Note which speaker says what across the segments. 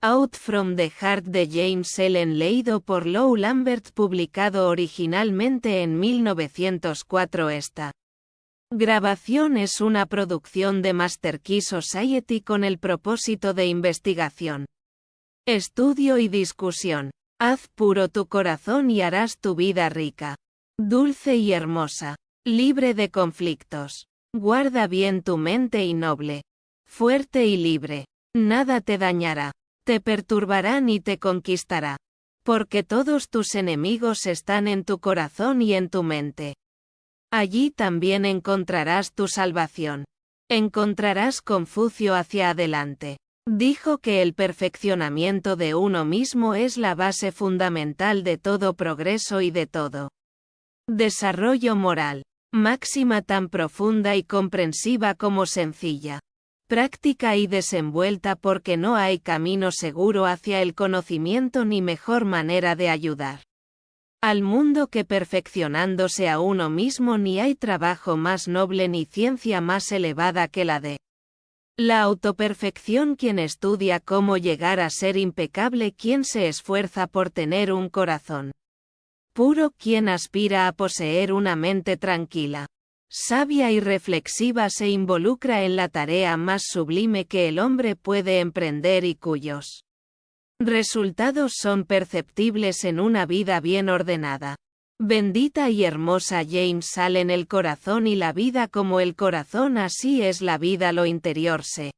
Speaker 1: Out from the Heart de James Allen, leído por Lou Lambert, publicado originalmente en 1904. Esta grabación es una producción de Master Key Society con el propósito de investigación, estudio y discusión. Haz puro tu corazón y harás tu vida rica, dulce y hermosa, libre de conflictos. Guarda bien tu mente y noble, fuerte y libre. Nada te dañará, te perturbará ni te conquistará, porque todos tus enemigos están en tu corazón y en tu mente. Allí también encontrarás tu salvación. Encontrarás Confucio hacia adelante. Dijo que el perfeccionamiento de uno mismo es la base fundamental de todo progreso y de todo desarrollo moral. Máxima tan profunda y comprensiva como sencilla, práctica y desenvuelta, porque no hay camino seguro hacia el conocimiento ni mejor manera de ayudar al mundo que perfeccionándose a uno mismo, ni hay trabajo más noble ni ciencia más elevada que la de la autoperfección. Quien estudia cómo llegar a ser impecable, quien se esfuerza por tener un corazón puro, quien aspira a poseer una mente tranquila, sabia y reflexiva, se involucra en la tarea más sublime que el hombre puede emprender y cuyos resultados son perceptibles en una vida bien ordenada. Bendita y hermosa James Allen. El corazón y la vida como el corazón, así es la vida. Lo interior se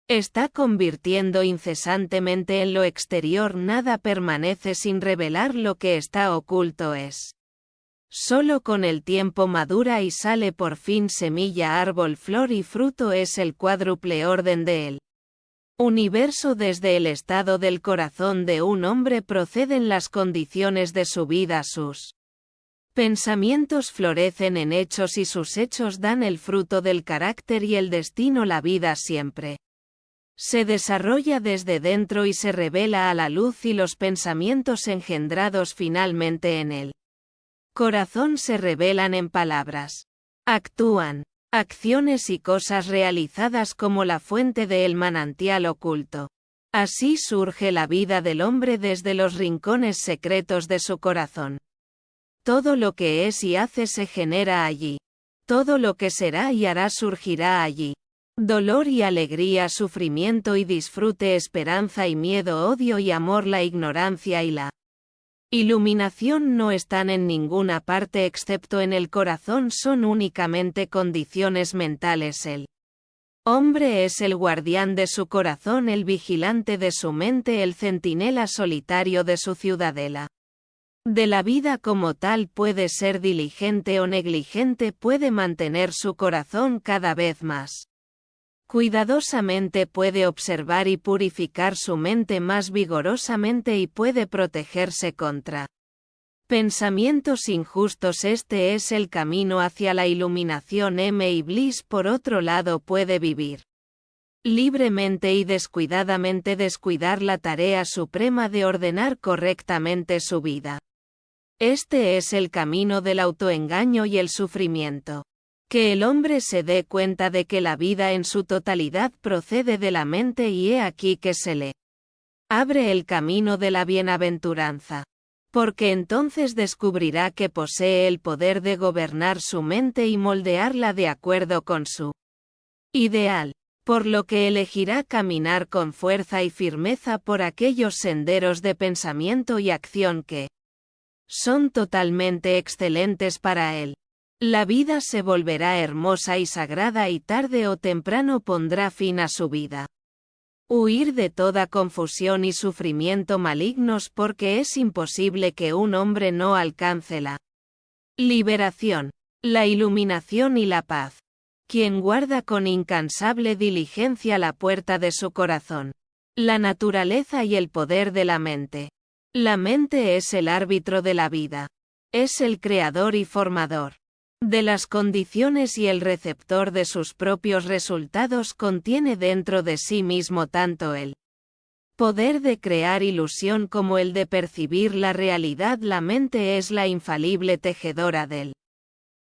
Speaker 1: está convirtiendo incesantemente en lo exterior. Nada permanece sin revelar lo que está oculto. Es solo con el tiempo madura y sale por fin semilla, árbol, flor y fruto. Es el cuádruple orden de él universo. Desde el estado del corazón de un hombre proceden las condiciones de su vida. Sus pensamientos florecen en hechos y sus hechos dan el fruto del carácter y el destino. La vida siempre se desarrolla desde dentro y se revela a la luz, y los pensamientos engendrados finalmente en el corazón se revelan en palabras, actúan, acciones y cosas realizadas como la fuente del manantial oculto. Así surge la vida del hombre desde los rincones secretos de su corazón. Todo lo que es y hace se genera allí. Todo lo que será y hará surgirá allí. Dolor y alegría, sufrimiento y disfrute, esperanza y miedo, odio y amor, la ignorancia y la iluminación no están en ninguna parte excepto en el corazón, son únicamente condiciones mentales. El hombre es el guardián de su corazón, el vigilante de su mente, el centinela solitario de su ciudadela. De la vida como tal puede ser diligente o negligente, puede mantener su corazón cada vez más cuidadosamente, puede observar y purificar su mente más vigorosamente y puede protegerse contra pensamientos injustos. Este es el camino hacia la iluminación. Y Bliss, por otro lado, puede vivir libremente y descuidadamente descuidar la tarea suprema de ordenar correctamente su vida. Este es el camino del autoengaño y el sufrimiento. Que el hombre se dé cuenta de que la vida en su totalidad procede de la mente, y he aquí que se le abre el camino de la bienaventuranza. Porque entonces descubrirá que posee el poder de gobernar su mente y moldearla de acuerdo con su ideal, por lo que elegirá caminar con fuerza y firmeza por aquellos senderos de pensamiento y acción que son totalmente excelentes para él. La vida se volverá hermosa y sagrada, y tarde o temprano pondrá fin a su vida. Huir de toda confusión y sufrimiento malignos, porque es imposible que un hombre no alcance la liberación, la iluminación y la paz. Quien guarda con incansable diligencia la puerta de su corazón, la naturaleza y el poder de la mente. La mente es el árbitro de la vida. Es el creador y formador de las condiciones y el receptor de sus propios resultados. Contiene dentro de sí mismo tanto el poder de crear ilusión como el de percibir la realidad. La mente es la infalible tejedora del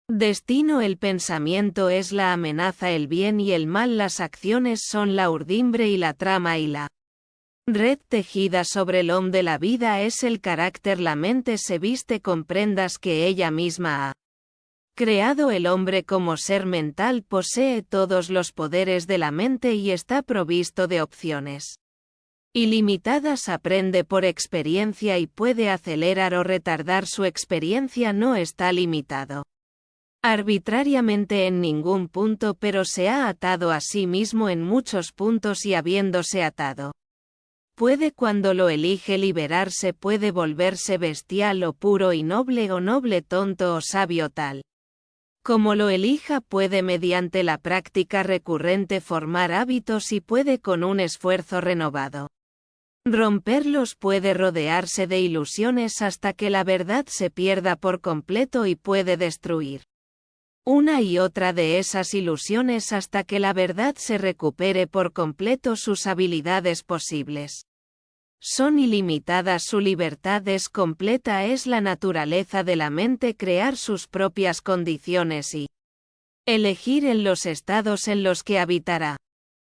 Speaker 1: destino. El pensamiento es la amenaza, el bien y el mal. Las acciones son la urdimbre y la trama y la Red tejida sobre el hom de la vida es el carácter. La mente se viste con prendas que ella misma ha creado. El hombre como ser mental posee todos los poderes de la mente y está provisto de opciones ilimitadas. Aprende por experiencia y puede acelerar o retardar su experiencia. No está limitado arbitrariamente en ningún punto, pero se ha atado a sí mismo en muchos puntos y habiéndose atado, puede cuando lo elige liberarse. Puede volverse bestial o puro y noble, o noble tonto o sabio tal como lo elija. Puede mediante la práctica recurrente formar hábitos y puede con un esfuerzo renovado romperlos. Puede rodearse de ilusiones hasta que la verdad se pierda por completo y puede destruir una y otra de esas ilusiones hasta que la verdad se recupere por completo. Sus habilidades posibles son ilimitadas. Su libertad es completa. Es la naturaleza de la mente crear sus propias condiciones y elegir en los estados en los que habitará.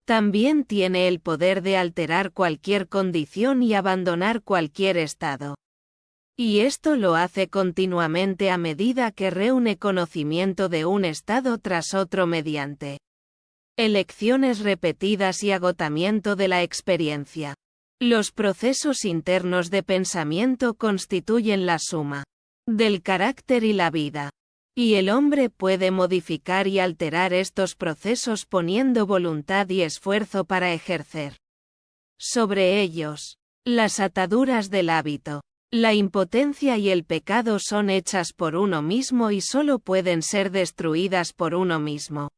Speaker 1: También tiene el poder de alterar cualquier condición y abandonar cualquier estado. Y esto lo hace continuamente a medida que reúne conocimiento de un estado tras otro mediante elecciones repetidas y agotamiento de la experiencia. Los procesos internos de pensamiento constituyen la suma del carácter y la vida. Y el hombre puede modificar y alterar estos procesos poniendo voluntad y esfuerzo para ejercer sobre ellos. Las ataduras del hábito, la impotencia y el pecado son hechas por uno mismo y solo pueden ser destruidas por uno mismo.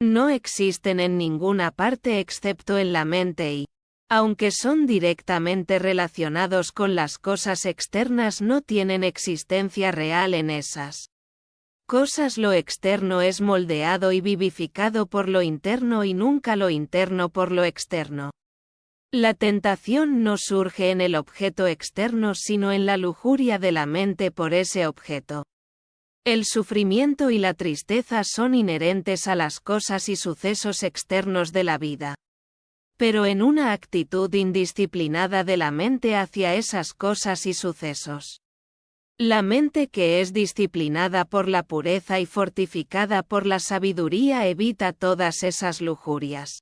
Speaker 1: No existen en ninguna parte excepto en la mente y, aunque son directamente relacionados con las cosas externas, no tienen existencia real en esas cosas. Lo externo es moldeado y vivificado por lo interno y nunca lo interno por lo externo. La tentación no surge en el objeto externo sino en la lujuria de la mente por ese objeto. El sufrimiento y la tristeza son inherentes a las cosas y sucesos externos de la vida. Pero en una actitud indisciplinada de la mente hacia esas cosas y sucesos. La mente que es disciplinada por la pureza y fortificada por la sabiduría evita todas esas lujurias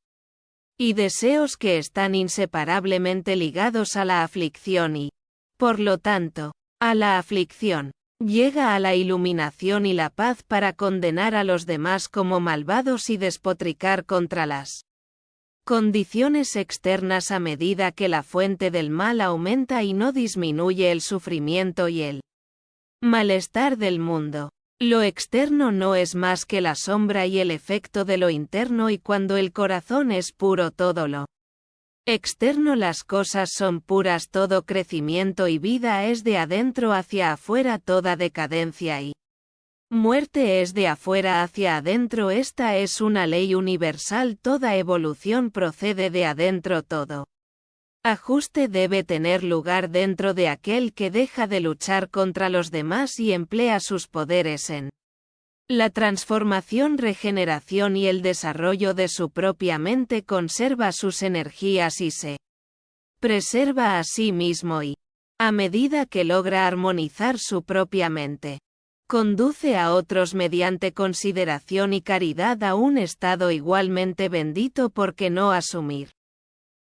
Speaker 1: y deseos que están inseparablemente ligados a la aflicción y, por lo tanto, a la aflicción. Llega a la iluminación y la paz para condenar a los demás como malvados y despotricar contra las condiciones externas a medida que la fuente del mal aumenta y no disminuye el sufrimiento y el malestar del mundo. Lo externo no es más que la sombra y el efecto de lo interno, y cuando el corazón es puro todo lo externo, las cosas son puras. Todo crecimiento y vida es de adentro hacia afuera. Toda decadencia y muerte es de afuera hacia adentro. Esta es una ley universal. Toda evolución procede de adentro. Todo ajuste debe tener lugar dentro de aquel que deja de luchar contra los demás y emplea sus poderes en la transformación, regeneración y el desarrollo de su propia mente. Conserva sus energías y se preserva a sí mismo y, a medida que logra armonizar su propia mente, conduce a otros mediante consideración y caridad a un estado igualmente bendito, porque no asumir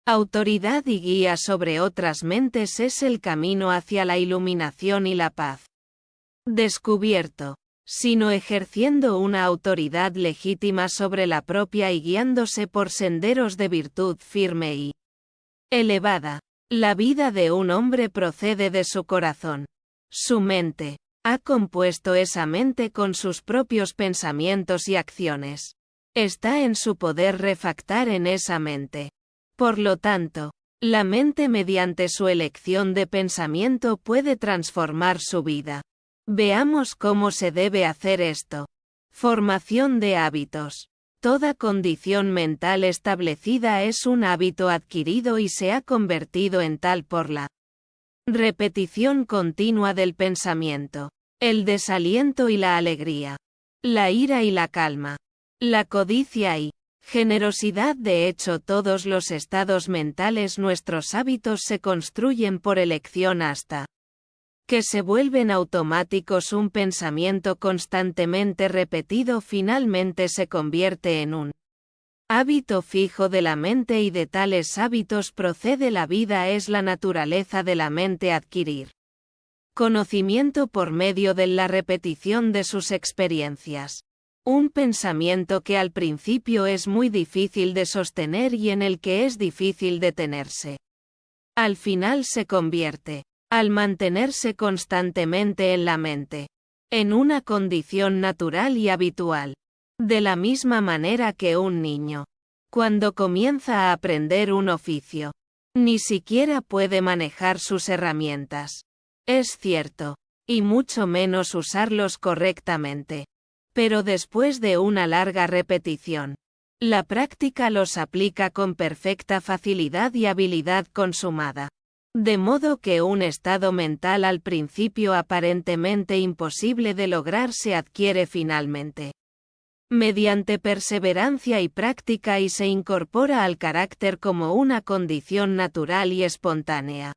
Speaker 1: autoridad y guía sobre otras mentes es el camino hacia la iluminación y la paz. Descubierto, sino ejerciendo una autoridad legítima sobre la propia y guiándose por senderos de virtud firme y elevada. La vida de un hombre procede de su corazón. Su mente ha compuesto esa mente con sus propios pensamientos y acciones. Está en su poder refactar en esa mente. Por lo tanto, la mente mediante su elección de pensamiento puede transformar su vida. Veamos cómo se debe hacer esto. Formación de hábitos. Toda condición mental establecida es un hábito adquirido y se ha convertido en tal por la repetición continua del pensamiento. El desaliento y la alegría. La ira y la calma. La codicia y Generosidad. De hecho, todos los estados mentales, nuestros hábitos se construyen por elección hasta que se vuelven automáticos. Un pensamiento constantemente repetido finalmente se convierte en un hábito fijo de la mente, y de tales hábitos procede la vida. Es la naturaleza de la mente adquirir conocimiento por medio de la repetición de sus experiencias. Un pensamiento que al principio es muy difícil de sostener y en el que es difícil detenerse, al final se convierte, al mantenerse constantemente en la mente, en una condición natural y habitual. De la misma manera que un niño, cuando comienza a aprender un oficio, ni siquiera puede manejar sus herramientas. Es cierto, y mucho menos usarlos correctamente. Pero después de una larga repetición, la práctica los aplica con perfecta facilidad y habilidad consumada. De modo que un estado mental al principio aparentemente imposible de lograr se adquiere finalmente mediante perseverancia y práctica, y se incorpora al carácter como una condición natural y espontánea.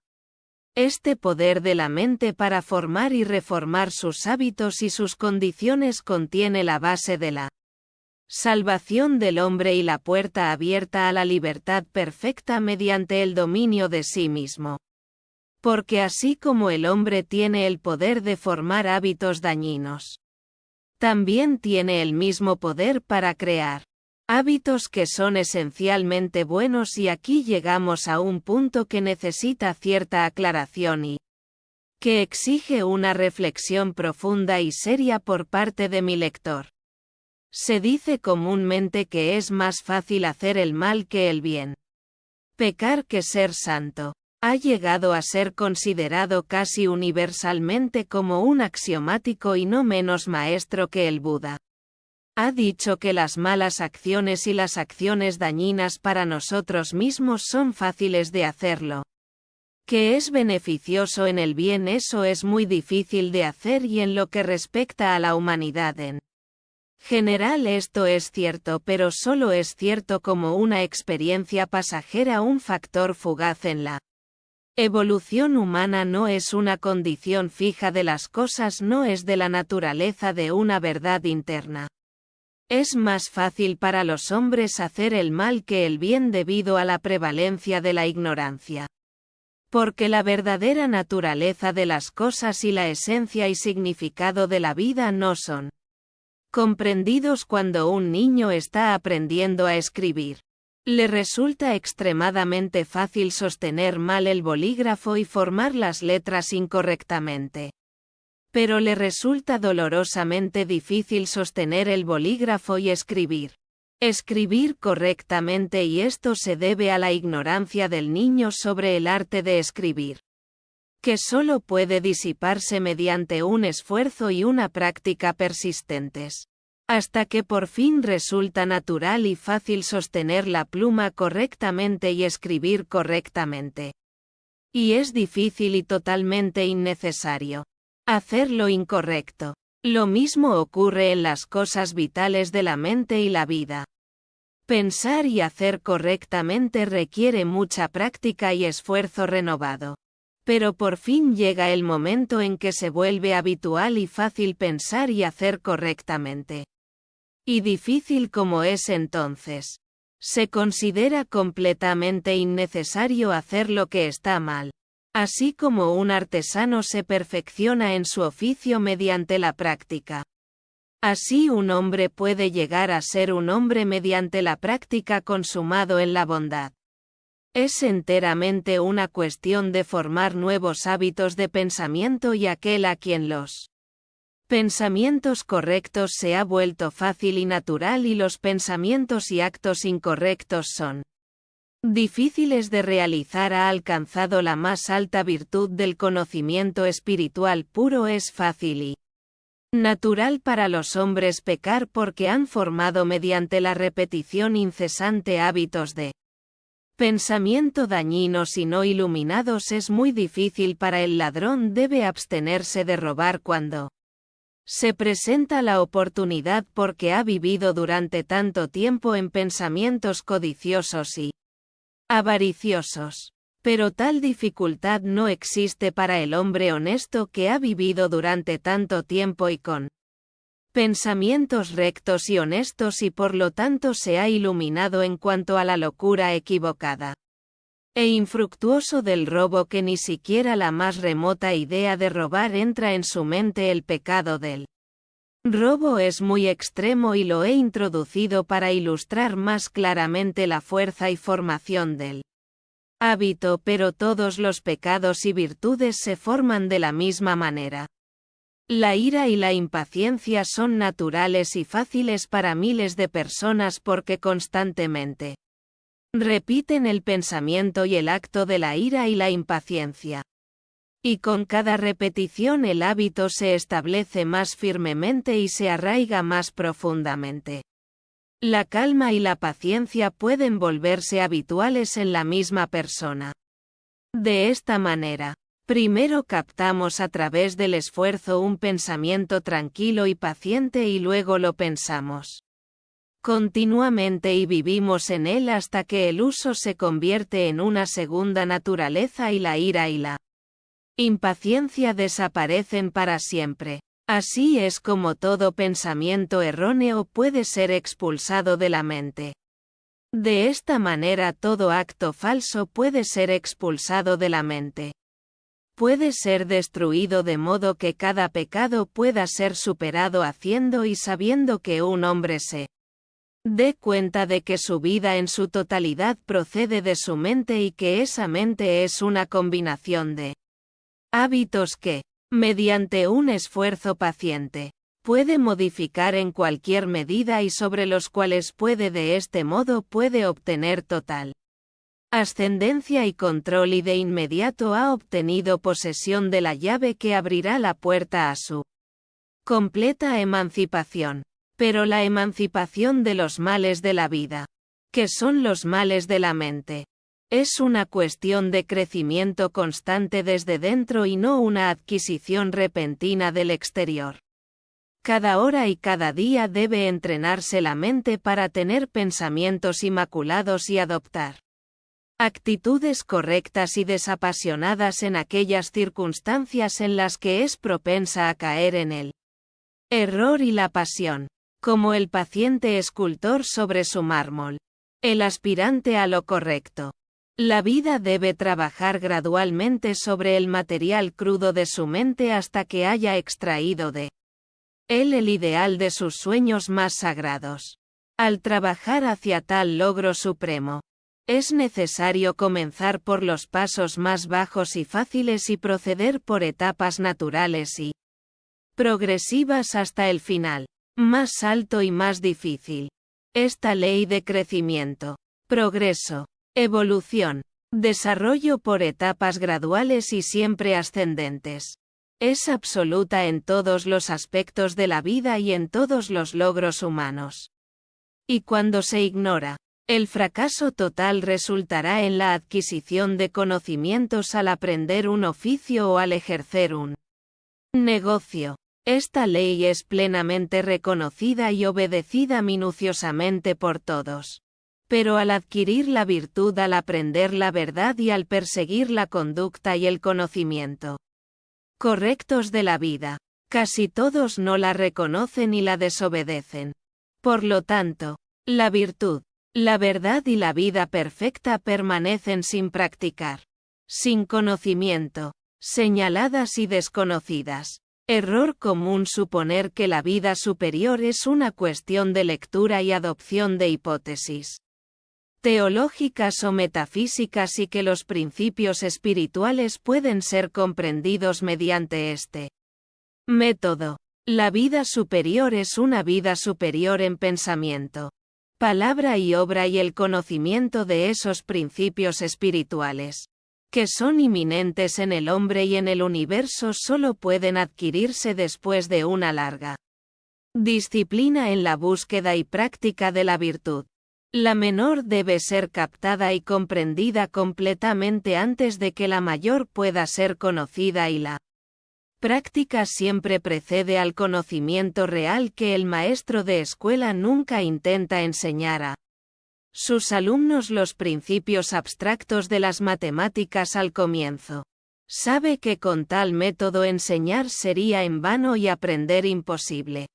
Speaker 1: Este poder de la mente para formar y reformar sus hábitos y sus condiciones contiene la base de la salvación del hombre y la puerta abierta a la libertad perfecta mediante el dominio de sí mismo. Porque así como el hombre tiene el poder de formar hábitos dañinos, también tiene el mismo poder para crear hábitos que son esencialmente buenos. Y aquí llegamos a un punto que necesita cierta aclaración y que exige una reflexión profunda y seria por parte de mi lector. Se dice comúnmente que es más fácil hacer el mal que el bien. Pecar que ser santo. Ha llegado a ser considerado casi universalmente como un axiomático y no menos maestro que el Buda. Ha dicho que las malas acciones y las acciones dañinas para nosotros mismos son fáciles de hacerlo. Que es beneficioso en el bien, eso es muy difícil de hacer, y en lo que respecta a la humanidad en general esto es cierto, pero solo es cierto como una experiencia pasajera, un factor fugaz en la evolución humana. No es una condición fija de las cosas, no es de la naturaleza de una verdad interna. Es más fácil para los hombres hacer el mal que el bien debido a la prevalencia de la ignorancia. Porque la verdadera naturaleza de las cosas y la esencia y significado de la vida no son comprendidos cuando un niño está aprendiendo a escribir. Le resulta extremadamente fácil sostener mal el bolígrafo y formar las letras incorrectamente. Pero le resulta dolorosamente difícil sostener el bolígrafo y escribir correctamente, y esto se debe a la ignorancia del niño sobre el arte de escribir, que solo puede disiparse mediante un esfuerzo y una práctica persistentes, hasta que por fin resulta natural y fácil sostener la pluma correctamente y escribir correctamente. Y es difícil y totalmente innecesario hacer lo incorrecto. Lo mismo ocurre en las cosas vitales de la mente y la vida. Pensar y hacer correctamente requiere mucha práctica y esfuerzo renovado. Pero por fin llega el momento en que se vuelve habitual y fácil pensar y hacer correctamente. Y difícil como es entonces, se considera completamente innecesario hacer lo que está mal. Así como un artesano se perfecciona en su oficio mediante la práctica, así un hombre puede llegar a ser un hombre mediante la práctica consumado en la bondad. Es enteramente una cuestión de formar nuevos hábitos de pensamiento, y aquel a quien los pensamientos correctos se ha vuelto fácil y natural y los pensamientos y actos incorrectos son difíciles de realizar, ha alcanzado la más alta virtud del conocimiento espiritual puro. Es fácil y natural para los hombres pecar porque han formado mediante la repetición incesante hábitos de pensamiento dañinos y no iluminados. Es muy difícil para el ladrón, debe abstenerse de robar cuando Se presenta la oportunidad porque ha vivido durante tanto tiempo en pensamientos codiciosos y avariciosos. Pero tal dificultad no existe para el hombre honesto que ha vivido durante tanto tiempo y con pensamientos rectos y honestos y por lo tanto se ha iluminado en cuanto a la locura equivocada e infructuoso del robo que ni siquiera la más remota idea de robar entra en su mente. El pecado del robo es muy extremo y lo he introducido para ilustrar más claramente la fuerza y formación del hábito, pero todos los pecados y virtudes se forman de la misma manera. La ira y la impaciencia son naturales y fáciles para miles de personas porque constantemente repiten el pensamiento y el acto de la ira y la impaciencia. Y con cada repetición el hábito se establece más firmemente y se arraiga más profundamente. La calma y la paciencia pueden volverse habituales en la misma persona. De esta manera, primero captamos a través del esfuerzo un pensamiento tranquilo y paciente y luego lo pensamos continuamente y vivimos en él hasta que el uso se convierte en una segunda naturaleza y la ira y la impaciencia desaparecen para siempre. Así es como todo pensamiento erróneo puede ser expulsado de la mente. De esta manera todo acto falso puede ser expulsado de la mente. Puede ser destruido de modo que cada pecado pueda ser superado haciendo y sabiendo que un hombre se dé cuenta de que su vida en su totalidad procede de su mente y que esa mente es una combinación de hábitos que, mediante un esfuerzo paciente, puede modificar en cualquier medida y sobre los cuales de este modo puede obtener total ascendencia y control y de inmediato ha obtenido posesión de la llave que abrirá la puerta a su completa emancipación. Pero la emancipación de los males de la vida, que son los males de la mente, es una cuestión de crecimiento constante desde dentro y no una adquisición repentina del exterior. Cada hora y cada día debe entrenarse la mente para tener pensamientos inmaculados y adoptar actitudes correctas y desapasionadas en aquellas circunstancias en las que es propensa a caer en el error y la pasión. Como el paciente escultor sobre su mármol. El aspirante a lo correcto. La vida debe trabajar gradualmente sobre el material crudo de su mente hasta que haya extraído de él el ideal de sus sueños más sagrados. Al trabajar hacia tal logro supremo, es necesario comenzar por los pasos más bajos y fáciles y proceder por etapas naturales y progresivas hasta el final, más alto y más difícil. Esta ley de crecimiento, progreso, evolución, desarrollo por etapas graduales y siempre ascendentes, es absoluta en todos los aspectos de la vida y en todos los logros humanos. Y cuando se ignora, el fracaso total resultará en la adquisición de conocimientos al aprender un oficio o al ejercer un negocio. Esta ley es plenamente reconocida y obedecida minuciosamente por todos. Pero al adquirir la virtud, al aprender la verdad y al perseguir la conducta y el conocimiento correctos de la vida, casi todos no la reconocen y la desobedecen. Por lo tanto, la virtud, la verdad y la vida perfecta permanecen sin practicar, sin conocimiento, señaladas y desconocidas. Error común suponer que la vida superior es una cuestión de lectura y adopción de hipótesis teológicas o metafísicas y que los principios espirituales pueden ser comprendidos mediante este método. La vida superior es una vida superior en pensamiento, palabra y obra y el conocimiento de esos principios espirituales, que son inminentes en el hombre y en el universo, solo pueden adquirirse después de una larga disciplina en la búsqueda y práctica de la virtud. La menor debe ser captada y comprendida completamente antes de que la mayor pueda ser conocida y la Práctica siempre precede al conocimiento real que el maestro de escuela nunca intenta enseñar a sus alumnos los principios abstractos de las matemáticas al comienzo. Sabe que con tal método enseñar sería en vano y aprender imposible.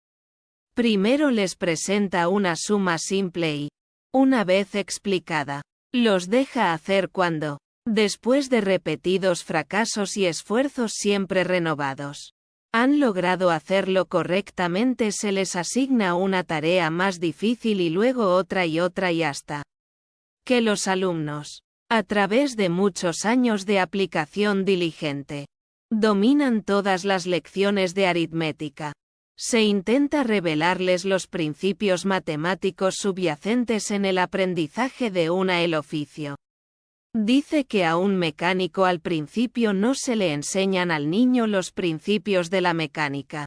Speaker 1: Primero les presenta una suma simple y, una vez explicada, los deja hacer cuando, después de repetidos fracasos y esfuerzos siempre renovados, han logrado hacerlo correctamente, se les asigna una tarea más difícil y luego otra y hasta que los alumnos, a través de muchos años de aplicación diligente, dominan todas las lecciones de aritmética. Se intenta revelarles los principios matemáticos subyacentes en el aprendizaje de el oficio. Dice que a un mecánico al principio no se le enseñan al niño los principios de la mecánica,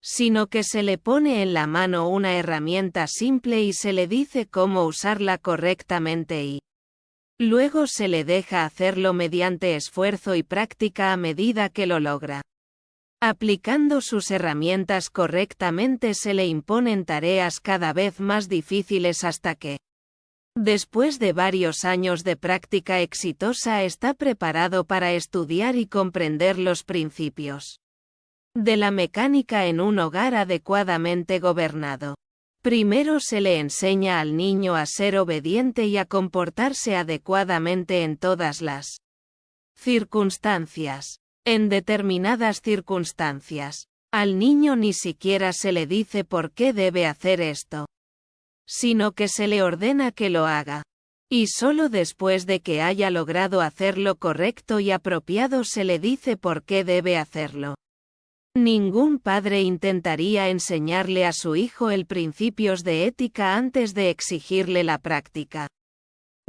Speaker 1: sino que se le pone en la mano una herramienta simple y se le dice cómo usarla correctamente y luego se le deja hacerlo mediante esfuerzo y práctica a medida que lo logra. Aplicando sus herramientas correctamente se le imponen tareas cada vez más difíciles hasta que, después de varios años de práctica exitosa, está preparado para estudiar y comprender los principios de la mecánica en un hogar adecuadamente gobernado. Primero se le enseña al niño a ser obediente y a comportarse adecuadamente en todas las circunstancias. En determinadas circunstancias, al niño ni siquiera se le dice por qué debe hacer esto, sino que se le ordena que lo haga. Y solo después de que haya logrado hacerlo correcto y apropiado se le dice por qué debe hacerlo. Ningún padre intentaría enseñarle a su hijo el principios de ética antes de exigirle la práctica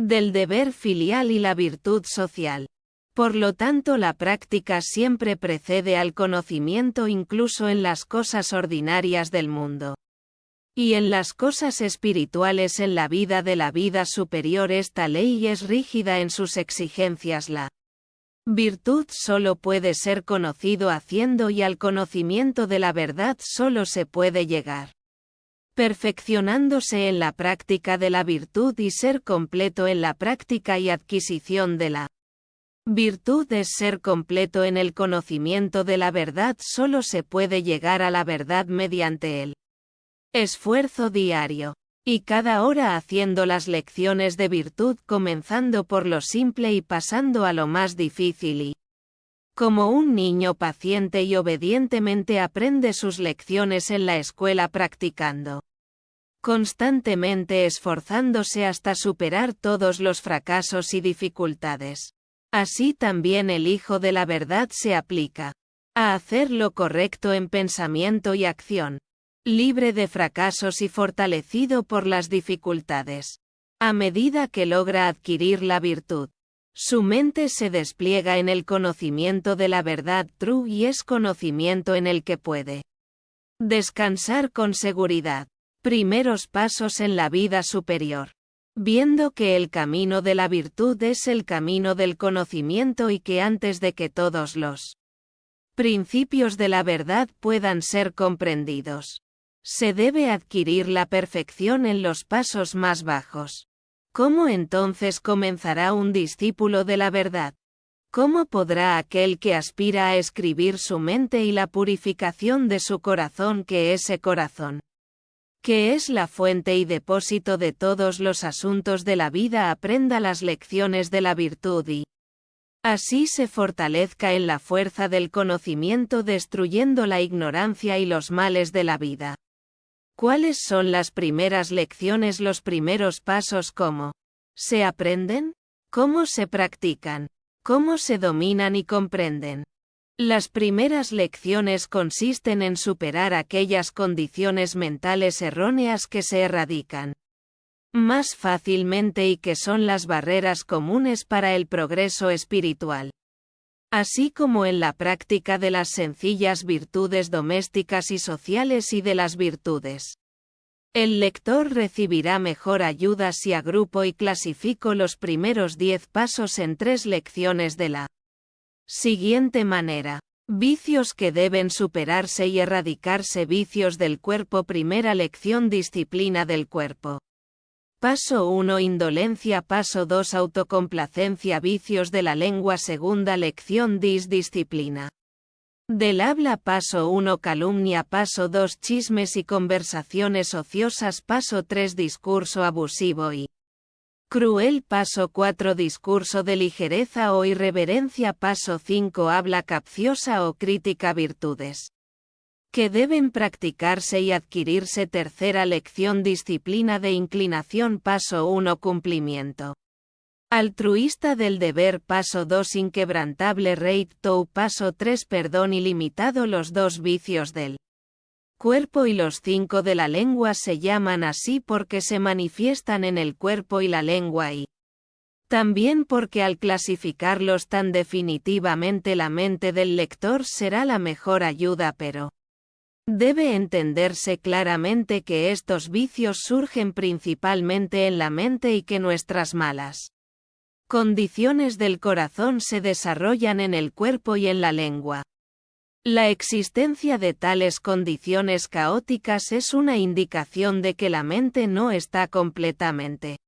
Speaker 1: del deber filial y la virtud social. Por lo tanto, la práctica siempre precede al conocimiento incluso en las cosas ordinarias del mundo. Y en las cosas espirituales, en la vida de la vida superior, esta ley es rígida en sus exigencias. La virtud solo puede ser conocido haciendo y al conocimiento de la verdad solo se puede llegar perfeccionándose en la práctica de la virtud y ser completo en la práctica y adquisición de la virtud es ser completo en el conocimiento de la verdad. Solo se puede llegar a la verdad mediante el esfuerzo diario, y cada hora haciendo las lecciones de virtud, comenzando por lo simple y pasando a lo más difícil y, como un niño paciente y obedientemente aprende sus lecciones en la escuela, practicando constantemente, esforzándose hasta superar todos los fracasos y dificultades. Así también el Hijo de la Verdad se aplica a hacer lo correcto en pensamiento y acción, libre de fracasos y fortalecido por las dificultades. A medida que logra adquirir la virtud, su mente se despliega en el conocimiento de la verdad true y es conocimiento en el que puede descansar con seguridad. Primeros pasos en la vida superior. Viendo que el camino de la virtud es el camino del conocimiento y que antes de que todos los principios de la verdad puedan ser comprendidos, se debe adquirir la perfección en los pasos más bajos. ¿Cómo entonces comenzará un discípulo de la verdad? ¿Cómo podrá aquel que aspira a escribir su mente y la purificación de su corazón, que ese corazón, que es la fuente y depósito de todos los asuntos de la vida, aprenda las lecciones de la virtud y así se fortalezca en la fuerza del conocimiento, destruyendo la ignorancia y los males de la vida? ¿Cuáles son las primeras lecciones, los primeros pasos? ¿Cómo se aprenden? ¿Cómo se practican? ¿Cómo se dominan y comprenden? Las primeras lecciones consisten en superar aquellas condiciones mentales erróneas que se erradican más fácilmente y que son las barreras comunes para el progreso espiritual. Así como en la práctica de las sencillas virtudes domésticas y sociales y de las virtudes, el lector recibirá mejor ayuda si agrupo y clasifico los primeros 10 pasos en 3 lecciones de la siguiente manera. Vicios que deben superarse y erradicarse. Vicios del cuerpo. Primera lección: disciplina del cuerpo. Paso 1: indolencia. Paso 2: autocomplacencia. Vicios de la lengua. Segunda lección: disciplina del habla. Paso 1: calumnia. Paso 2: chismes y conversaciones ociosas. Paso 3: discurso abusivo y cruel. Paso 4: discurso de ligereza o irreverencia. Paso 5: habla capciosa o crítica. Virtudes que deben practicarse y adquirirse. Tercera lección: disciplina de inclinación. Paso 1: cumplimiento altruista del deber. Paso 2: inquebrantable rectitud. Paso 3: perdón ilimitado. Los 2 vicios del cuerpo y los 5 de la lengua se llaman así porque se manifiestan en el cuerpo y la lengua, y también porque al clasificarlos tan definitivamente la mente del lector será la mejor ayuda, pero debe entenderse claramente que estos vicios surgen principalmente en la mente y que nuestras malas condiciones del corazón se desarrollan en el cuerpo y en la lengua. La existencia de tales condiciones caóticas es una indicación de que la mente no está completamente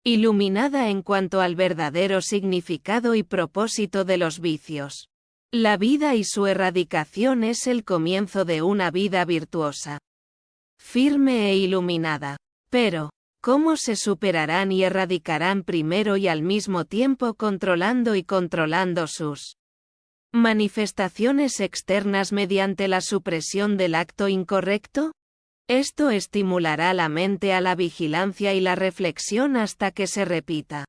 Speaker 1: iluminada en cuanto al verdadero significado y propósito de los vicios. La vida y su erradicación es el comienzo de una vida virtuosa, firme e iluminada. Pero, ¿cómo se superarán y erradicarán primero y al mismo tiempo controlando sus manifestaciones externas mediante la supresión del acto incorrecto? Esto estimulará la mente a la vigilancia y la reflexión hasta que se repita.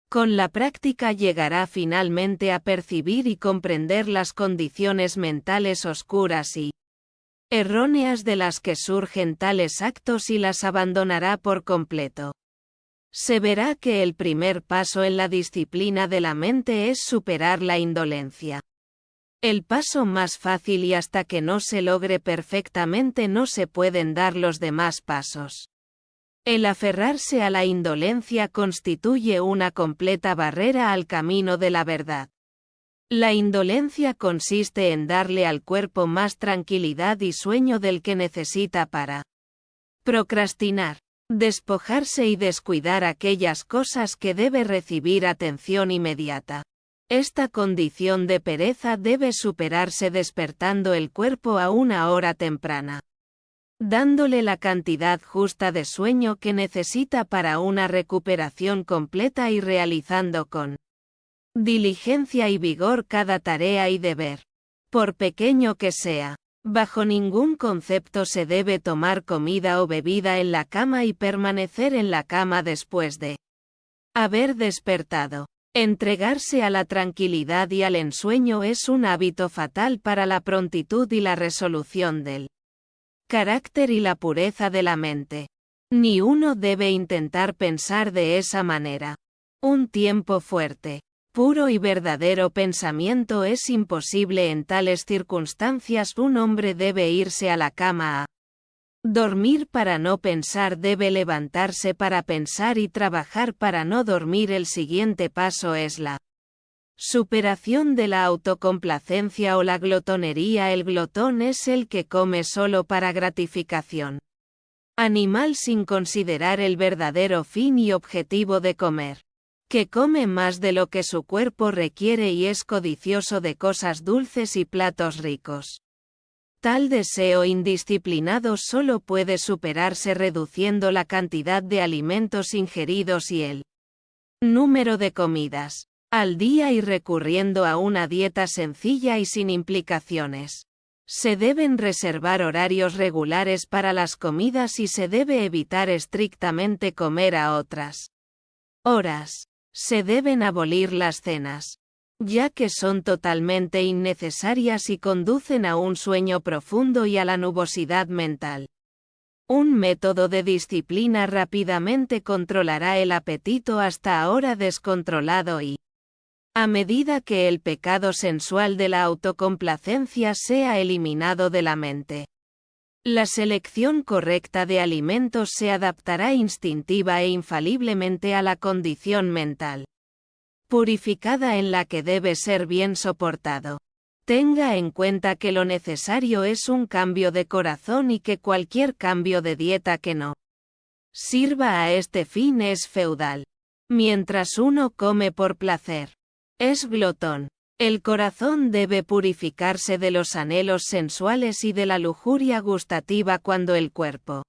Speaker 1: Con la práctica llegará finalmente a percibir y comprender las condiciones mentales oscuras y erróneas de las que surgen tales actos y las abandonará por completo. Se verá que el primer paso en la disciplina de la mente es superar la indolencia. El paso más fácil, y hasta que no se logre perfectamente no se pueden dar los demás pasos. El aferrarse a la indolencia constituye una completa barrera al camino de la verdad. La indolencia consiste en darle al cuerpo más tranquilidad y sueño del que necesita para procrastinar, despojarse y descuidar aquellas cosas que debe recibir atención inmediata. Esta condición de pereza debe superarse despertando el cuerpo a una hora temprana, dándole la cantidad justa de sueño que necesita para una recuperación completa y realizando con diligencia y vigor cada tarea y deber, por pequeño que sea. Bajo ningún concepto se debe tomar comida o bebida en la cama y permanecer en la cama después de haber despertado. Entregarse a la tranquilidad y al ensueño es un hábito fatal para la prontitud y la resolución del carácter y la pureza de la mente. Ni uno debe intentar pensar de esa manera. Un tiempo fuerte, puro y verdadero pensamiento es imposible en tales circunstancias. Un hombre debe irse a la cama a dormir para no pensar, debe levantarse para pensar y trabajar para no dormir. El siguiente paso es la superación de la autocomplacencia o la glotonería. El glotón es el que come solo para gratificación animal sin considerar el verdadero fin y objetivo de comer, que come más de lo que su cuerpo requiere y es codicioso de cosas dulces y platos ricos. Tal deseo indisciplinado solo puede superarse reduciendo la cantidad de alimentos ingeridos y el número de comidas al día y recurriendo a una dieta sencilla y sin implicaciones. Se deben reservar horarios regulares para las comidas y se debe evitar estrictamente comer a otras horas. Se deben abolir las cenas, ya que son totalmente innecesarias y conducen a un sueño profundo y a la nubosidad mental. Un método de disciplina rápidamente controlará el apetito hasta ahora descontrolado y, a medida que el pecado sensual de la autocomplacencia sea eliminado de la mente, la selección correcta de alimentos se adaptará instintiva e infaliblemente a la condición mental purificada en la que debe ser bien soportado. Tenga en cuenta que lo necesario es un cambio de corazón y que cualquier cambio de dieta que no sirva a este fin es feudal. Mientras uno come por placer, es glotón. El corazón debe purificarse de los anhelos sensuales y de la lujuria gustativa cuando el cuerpo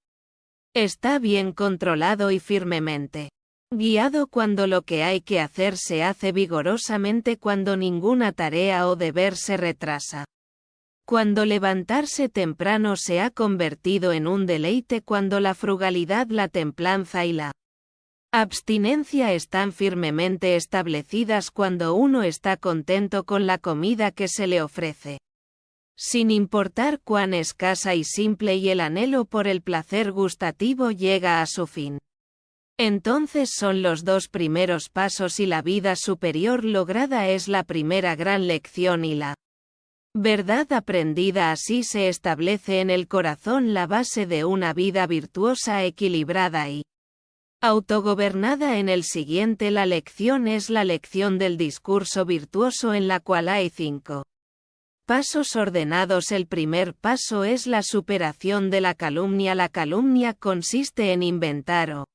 Speaker 1: está bien controlado y firmemente guiado, cuando lo que hay que hacer se hace vigorosamente, cuando ninguna tarea o deber se retrasa, cuando levantarse temprano se ha convertido en un deleite, cuando la frugalidad, la templanza y la abstinencia están firmemente establecidas, cuando uno está contento con la comida que se le ofrece, sin importar cuán escasa y simple, y el anhelo por el placer gustativo llega a su fin. Entonces son los dos primeros pasos y la vida superior lograda es la primera gran lección, y la verdad aprendida así se establece en el corazón la base de una vida virtuosa, equilibrada y autogobernada. En el siguiente la lección es la lección del discurso virtuoso, en la cual hay 5 pasos ordenados. El primer paso es la superación de la calumnia. La calumnia consiste en inventar o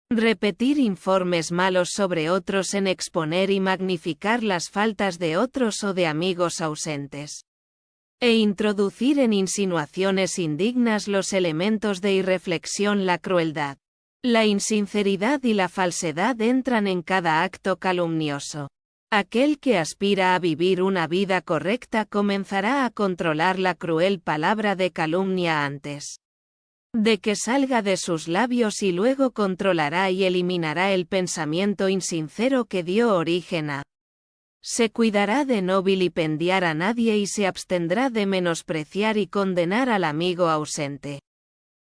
Speaker 1: repetir informes malos sobre otros, en exponer y magnificar las faltas de otros o de amigos ausentes, e introducir en insinuaciones indignas los elementos de irreflexión. La crueldad, la insinceridad y la falsedad entran en cada acto calumnioso. Aquel que aspira a vivir una vida correcta comenzará a controlar la cruel palabra de calumnia antes de que salga de sus labios, y luego controlará y eliminará el pensamiento insincero que dio origen a. Se cuidará de no vilipendiar a nadie y se abstendrá de menospreciar y condenar al amigo ausente,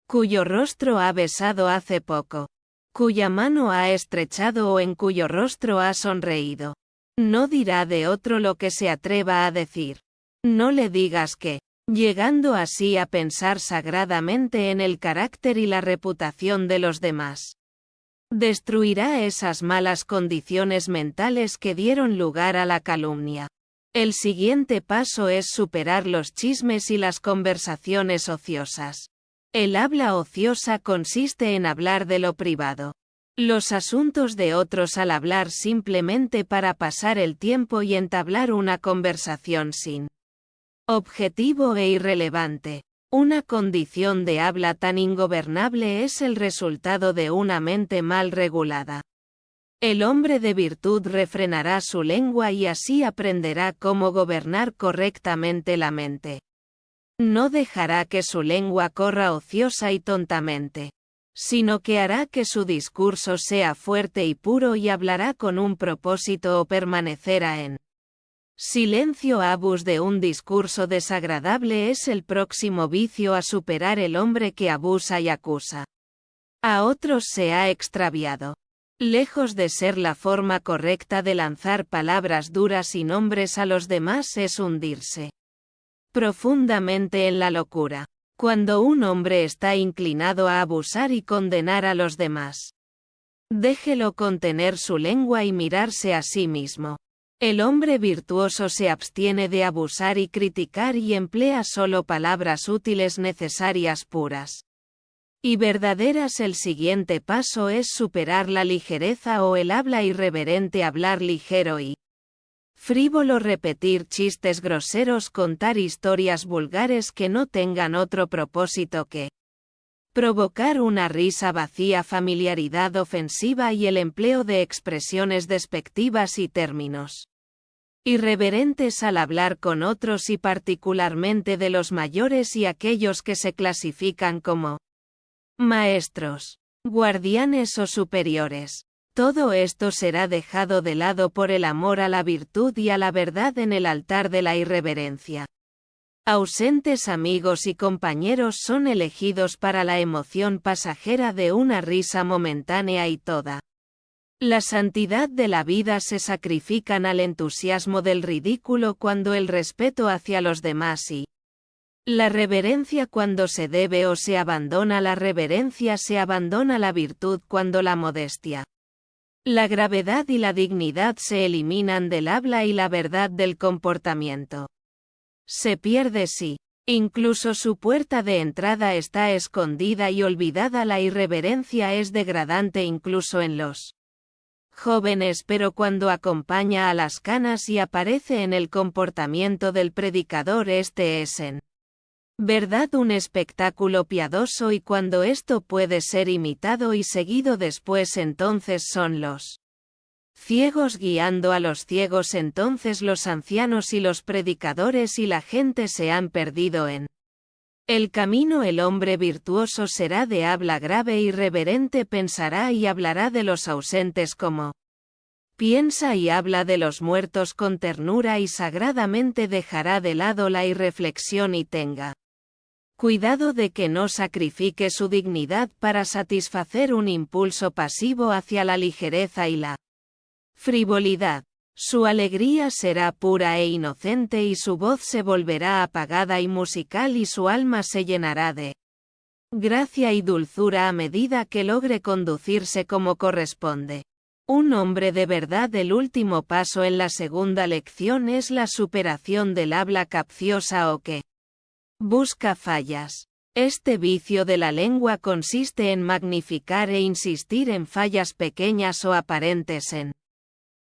Speaker 1: cuyo rostro ha besado hace poco, cuya mano ha estrechado o en cuyo rostro ha sonreído. No dirá de otro lo que se atreva a decir. No le digas que, llegando así a pensar sagradamente en el carácter y la reputación de los demás, destruirá esas malas condiciones mentales que dieron lugar a la calumnia. El siguiente paso es superar los chismes y las conversaciones ociosas. El habla ociosa consiste en hablar de lo privado, los asuntos de otros, al hablar simplemente para pasar el tiempo y entablar una conversación sin objetivo e irrelevante. Una condición de habla tan ingobernable es el resultado de una mente mal regulada. El hombre de virtud refrenará su lengua y así aprenderá cómo gobernar correctamente la mente. No dejará que su lengua corra ociosa y tontamente, sino que hará que su discurso sea fuerte y puro, y hablará con un propósito o permanecerá en silencio. Abus de un discurso desagradable es el próximo vicio a superar. El hombre que abusa y acusa a otros se ha extraviado. Lejos de ser la forma correcta de lanzar palabras duras y nombres a los demás, es hundirse profundamente en la locura. Cuando un hombre está inclinado a abusar y condenar a los demás, déjelo contener su lengua y mirarse a sí mismo. El hombre virtuoso se abstiene de abusar y criticar y emplea solo palabras útiles, necesarias, puras y verdaderas. El siguiente paso es superar la ligereza o el habla irreverente. Hablar ligero y frívolo, repetir chistes groseros, contar historias vulgares que no tengan otro propósito que provocar una risa vacía, familiaridad ofensiva y el empleo de expresiones despectivas y términos irreverentes al hablar con otros, y particularmente de los mayores y aquellos que se clasifican como maestros, guardianes o superiores. Todo esto será dejado de lado por el amor a la virtud y a la verdad en el altar de la irreverencia. Ausentes amigos y compañeros son elegidos para la emoción pasajera de una risa momentánea, y toda la santidad de la vida se sacrifican al entusiasmo del ridículo cuando el respeto hacia los demás y la reverencia cuando se debe o se abandona la reverencia, se abandona la virtud cuando la modestia, la gravedad y la dignidad se eliminan del habla y la verdad del comportamiento. Se pierde si, incluso su puerta de entrada está escondida y olvidada. La irreverencia es degradante incluso en los jóvenes, pero cuando acompaña a las canas y aparece en el comportamiento del predicador, este es en verdad un espectáculo piadoso, y cuando esto puede ser imitado y seguido después, entonces son los ciegos guiando a los ciegos. Entonces los ancianos y los predicadores y la gente se han perdido en el camino. El hombre virtuoso será de habla grave y reverente, pensará y hablará de los ausentes como piensa, y habla de los muertos con ternura y sagradamente dejará de lado la irreflexión y tenga cuidado de que no sacrifique su dignidad para satisfacer un impulso pasivo hacia la ligereza y la frivolidad. Su alegría será pura e inocente, y su voz se volverá apagada y musical, y su alma se llenará de gracia y dulzura a medida que logre conducirse como corresponde. Un hombre de verdad. El último paso en la segunda lección es la superación del habla capciosa o que busca fallas. Este vicio de la lengua consiste en magnificar e insistir en fallas pequeñas o aparentes, en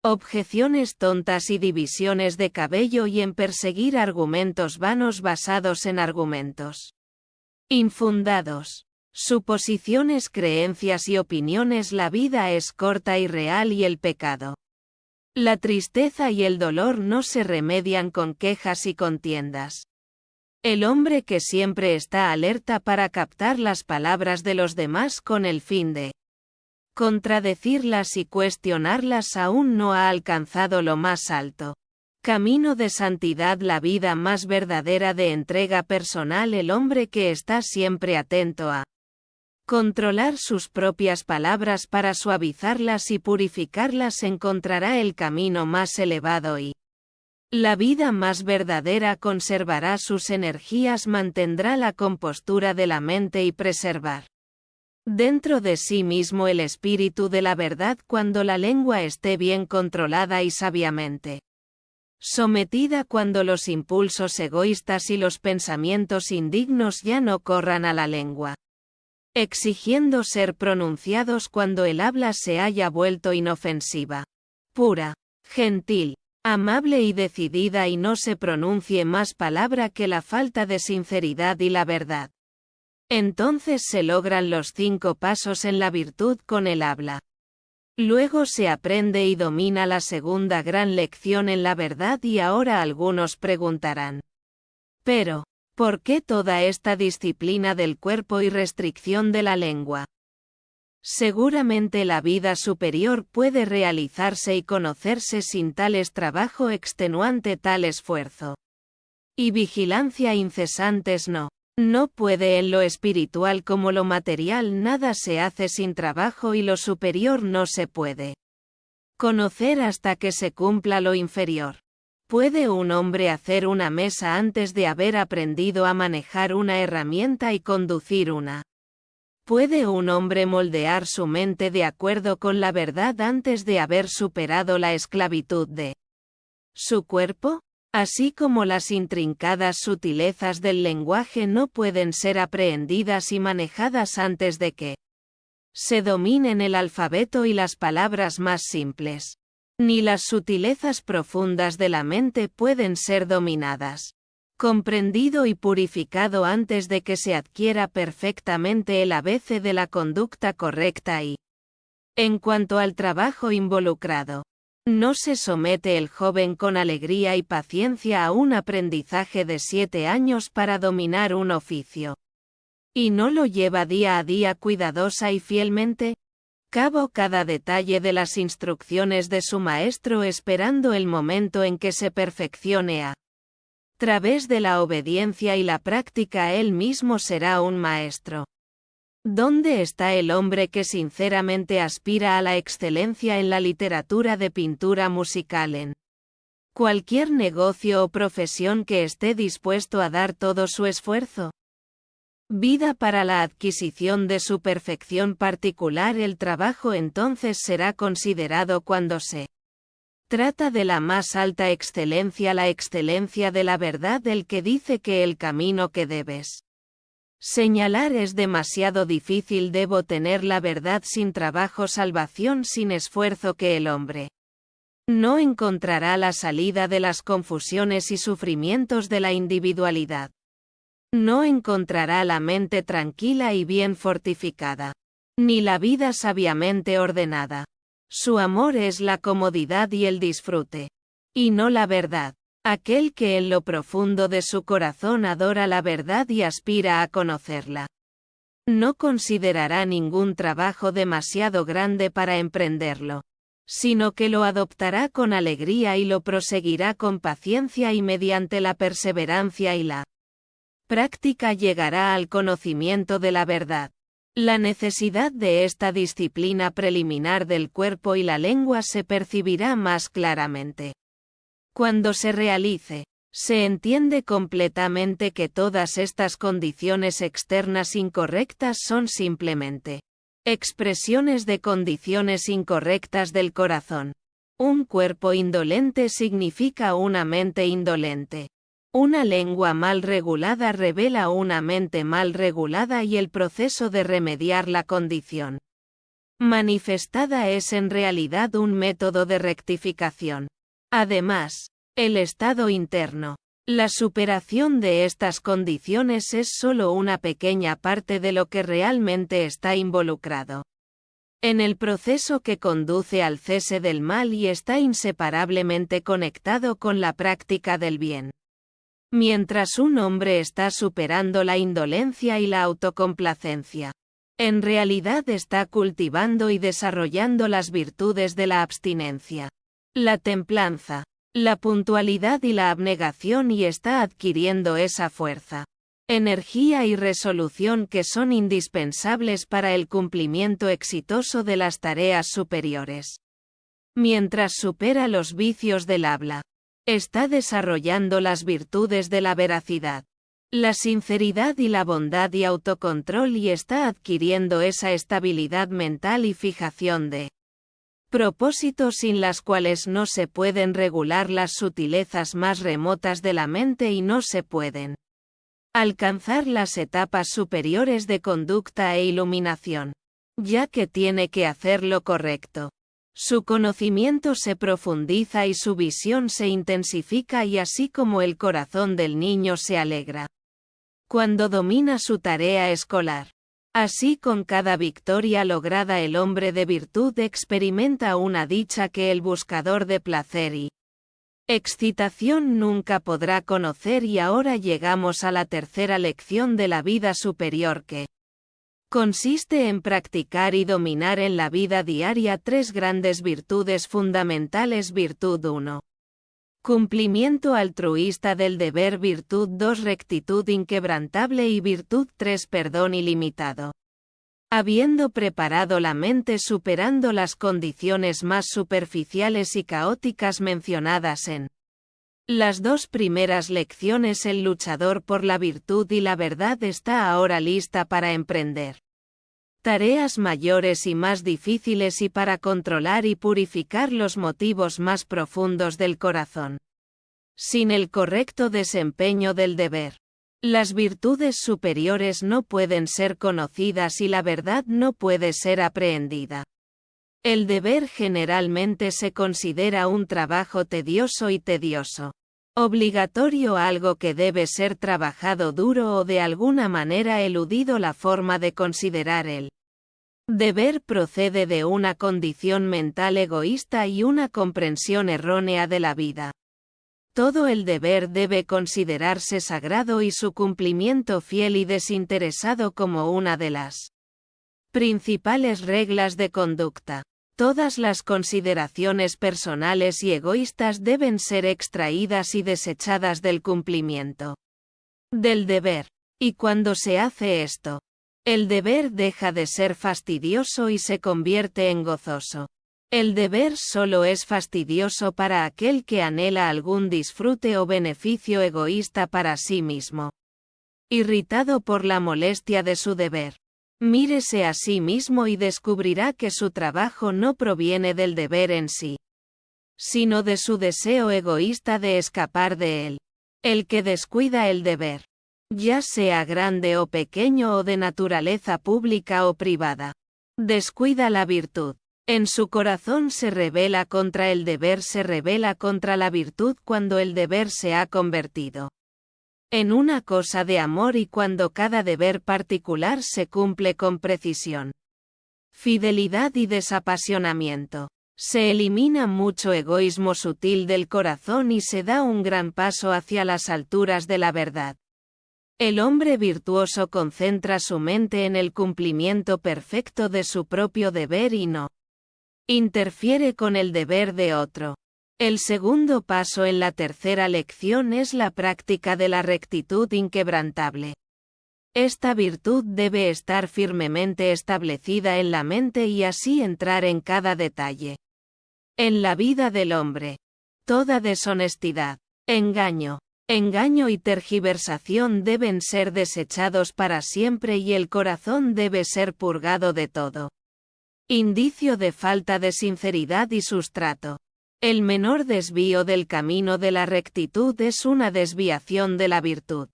Speaker 1: objeciones tontas y divisiones de cabello, y en perseguir argumentos vanos basados en argumentos infundados, suposiciones, creencias y opiniones. La vida es corta y real, y el pecado, la tristeza y el dolor no se remedian con quejas y contiendas. El hombre que siempre está alerta para captar las palabras de los demás con el fin de contradecirlas y cuestionarlas aún no ha alcanzado lo más alto camino de santidad, la vida más verdadera de entrega personal. El hombre que está siempre atento a controlar sus propias palabras para suavizarlas y purificarlas encontrará el camino más elevado, y la vida más verdadera. Conservará sus energías, mantendrá la compostura de la mente y preservar dentro de sí mismo el espíritu de la verdad. Cuando la lengua esté bien controlada y sabiamente sometida, cuando los impulsos egoístas y los pensamientos indignos ya no corran a la lengua, exigiendo ser pronunciados, cuando el habla se haya vuelto inofensiva, pura, gentil, amable y decidida, y no se pronuncie más palabra que la falta de sinceridad y la verdad. Entonces se logran los 5 pasos en la virtud con el habla. Luego se aprende y domina la segunda gran lección en la verdad. Y ahora algunos preguntarán: pero, ¿por qué toda esta disciplina del cuerpo y restricción de la lengua? Seguramente la vida superior puede realizarse y conocerse sin tales trabajo extenuante, tal esfuerzo y vigilancia incesantes no. No puede. En lo espiritual como lo material nada se hace sin trabajo, y lo superior no se puede conocer hasta que se cumpla lo inferior. ¿Puede un hombre hacer una mesa antes de haber aprendido a manejar una herramienta y conducir una? ¿Puede un hombre moldear su mente de acuerdo con la verdad antes de haber superado la esclavitud de su cuerpo? Así como las intrincadas sutilezas del lenguaje no pueden ser aprehendidas y manejadas antes de que se dominen el alfabeto y las palabras más simples, ni las sutilezas profundas de la mente pueden ser dominadas, comprendido y purificado antes de que se adquiera perfectamente el ABC de la conducta correcta. Y en cuanto al trabajo involucrado, no se somete el joven con alegría y paciencia a un aprendizaje de 7 años para dominar un oficio, y no lo lleva día a día cuidadosa y fielmente cabo cada detalle de las instrucciones de su maestro, esperando el momento en que se perfeccione a través de la obediencia y la práctica. Él mismo será un maestro. ¿Dónde está el hombre que sinceramente aspira a la excelencia en la literatura de pintura musical, en cualquier negocio o profesión que esté dispuesto a dar todo su esfuerzo? Vida para la adquisición de su perfección particular. El trabajo entonces será considerado cuando se Trata de la más alta excelencia, la excelencia de la verdad del que dice que el camino que debes señalar es demasiado difícil. Debo tener la verdad sin trabajo, salvación sin esfuerzo, que el hombre no encontrará la salida de las confusiones y sufrimientos de la individualidad. No encontrará la mente tranquila y bien fortificada, ni la vida sabiamente ordenada. Su amor es la comodidad y el disfrute, y no la verdad. Aquel que en lo profundo de su corazón adora la verdad y aspira a conocerla, no considerará ningún trabajo demasiado grande para emprenderlo, sino que lo adoptará con alegría y lo proseguirá con paciencia, y mediante la perseverancia y la práctica llegará al conocimiento de la verdad. La necesidad de esta disciplina preliminar del cuerpo y la lengua se percibirá más claramente cuando se realice. Se entiende completamente que todas estas condiciones externas incorrectas son simplemente expresiones de condiciones incorrectas del corazón. Un cuerpo indolente significa una mente indolente. Una lengua mal regulada revela una mente mal regulada, y el proceso de remediar la condición manifestada es en realidad un método de rectificación. Además, el estado interno, la superación de estas condiciones, es solo una pequeña parte de lo que realmente está involucrado en el proceso que conduce al cese del mal y está inseparablemente conectado con la práctica del bien. Mientras un hombre está superando la indolencia y la autocomplacencia, en realidad está cultivando y desarrollando las virtudes de la abstinencia, la templanza, la puntualidad y la abnegación, y está adquiriendo esa fuerza, energía y resolución que son indispensables para el cumplimiento exitoso de las tareas superiores. Mientras supera los vicios del habla, está desarrollando las virtudes de la veracidad, la sinceridad y la bondad y autocontrol, y está adquiriendo esa estabilidad mental y fijación de propósitos sin las cuales no se pueden regular las sutilezas más remotas de la mente y no se pueden alcanzar las etapas superiores de conducta e iluminación, ya que tiene que hacer lo correcto. Su conocimiento se profundiza y su visión se intensifica, y así como el corazón del niño se alegra cuando domina su tarea escolar, así con cada victoria lograda el hombre de virtud experimenta una dicha que el buscador de placer y excitación nunca podrá conocer. Y ahora llegamos a la tercera lección de la vida superior, que consiste en practicar y dominar en la vida diaria tres grandes virtudes fundamentales. Virtud 1. Cumplimiento altruista del deber. Virtud 2. Rectitud inquebrantable. Y virtud 3. Perdón ilimitado. Habiendo preparado la mente superando las condiciones más superficiales y caóticas mencionadas en las dos primeras lecciones, el luchador por la virtud y la verdad está ahora lista para emprender tareas mayores y más difíciles y para controlar y purificar los motivos más profundos del corazón. Sin el correcto desempeño del deber, las virtudes superiores no pueden ser conocidas y la verdad no puede ser aprehendida. El deber generalmente se considera un trabajo tedioso y tedioso, obligatorio, algo que debe ser trabajado duro o de alguna manera eludido. La forma de considerar el deber procede de una condición mental egoísta y una comprensión errónea de la vida. Todo el deber debe considerarse sagrado y su cumplimiento fiel y desinteresado como una de las principales reglas de conducta. Todas las consideraciones personales y egoístas deben ser extraídas y desechadas del cumplimiento del deber. Y cuando se hace esto, el deber deja de ser fastidioso y se convierte en gozoso. El deber solo es fastidioso para aquel que anhela algún disfrute o beneficio egoísta para sí mismo. Irritado por la molestia de su deber, mírese a sí mismo y descubrirá que su trabajo no proviene del deber en sí, sino de su deseo egoísta de escapar de él. El que descuida el deber, ya sea grande o pequeño o de naturaleza pública o privada, descuida la virtud. En su corazón se rebela contra el deber, se rebela contra la virtud cuando el deber se ha convertido en una cosa de amor y cuando cada deber particular se cumple con precisión, fidelidad y desapasionamiento. Se elimina mucho egoísmo sutil del corazón y se da un gran paso hacia las alturas de la verdad. El hombre virtuoso concentra su mente en el cumplimiento perfecto de su propio deber y no interfiere con el deber de otro. El segundo paso en la tercera lección es la práctica de la rectitud inquebrantable. Esta virtud debe estar firmemente establecida en la mente y así entrar en cada detalle. En la vida del hombre, toda deshonestidad, engaño y tergiversación deben ser desechados para siempre y el corazón debe ser purgado de todo indicio de falta de sinceridad y sustrato. El menor desvío del camino de la rectitud es una desviación de la virtud.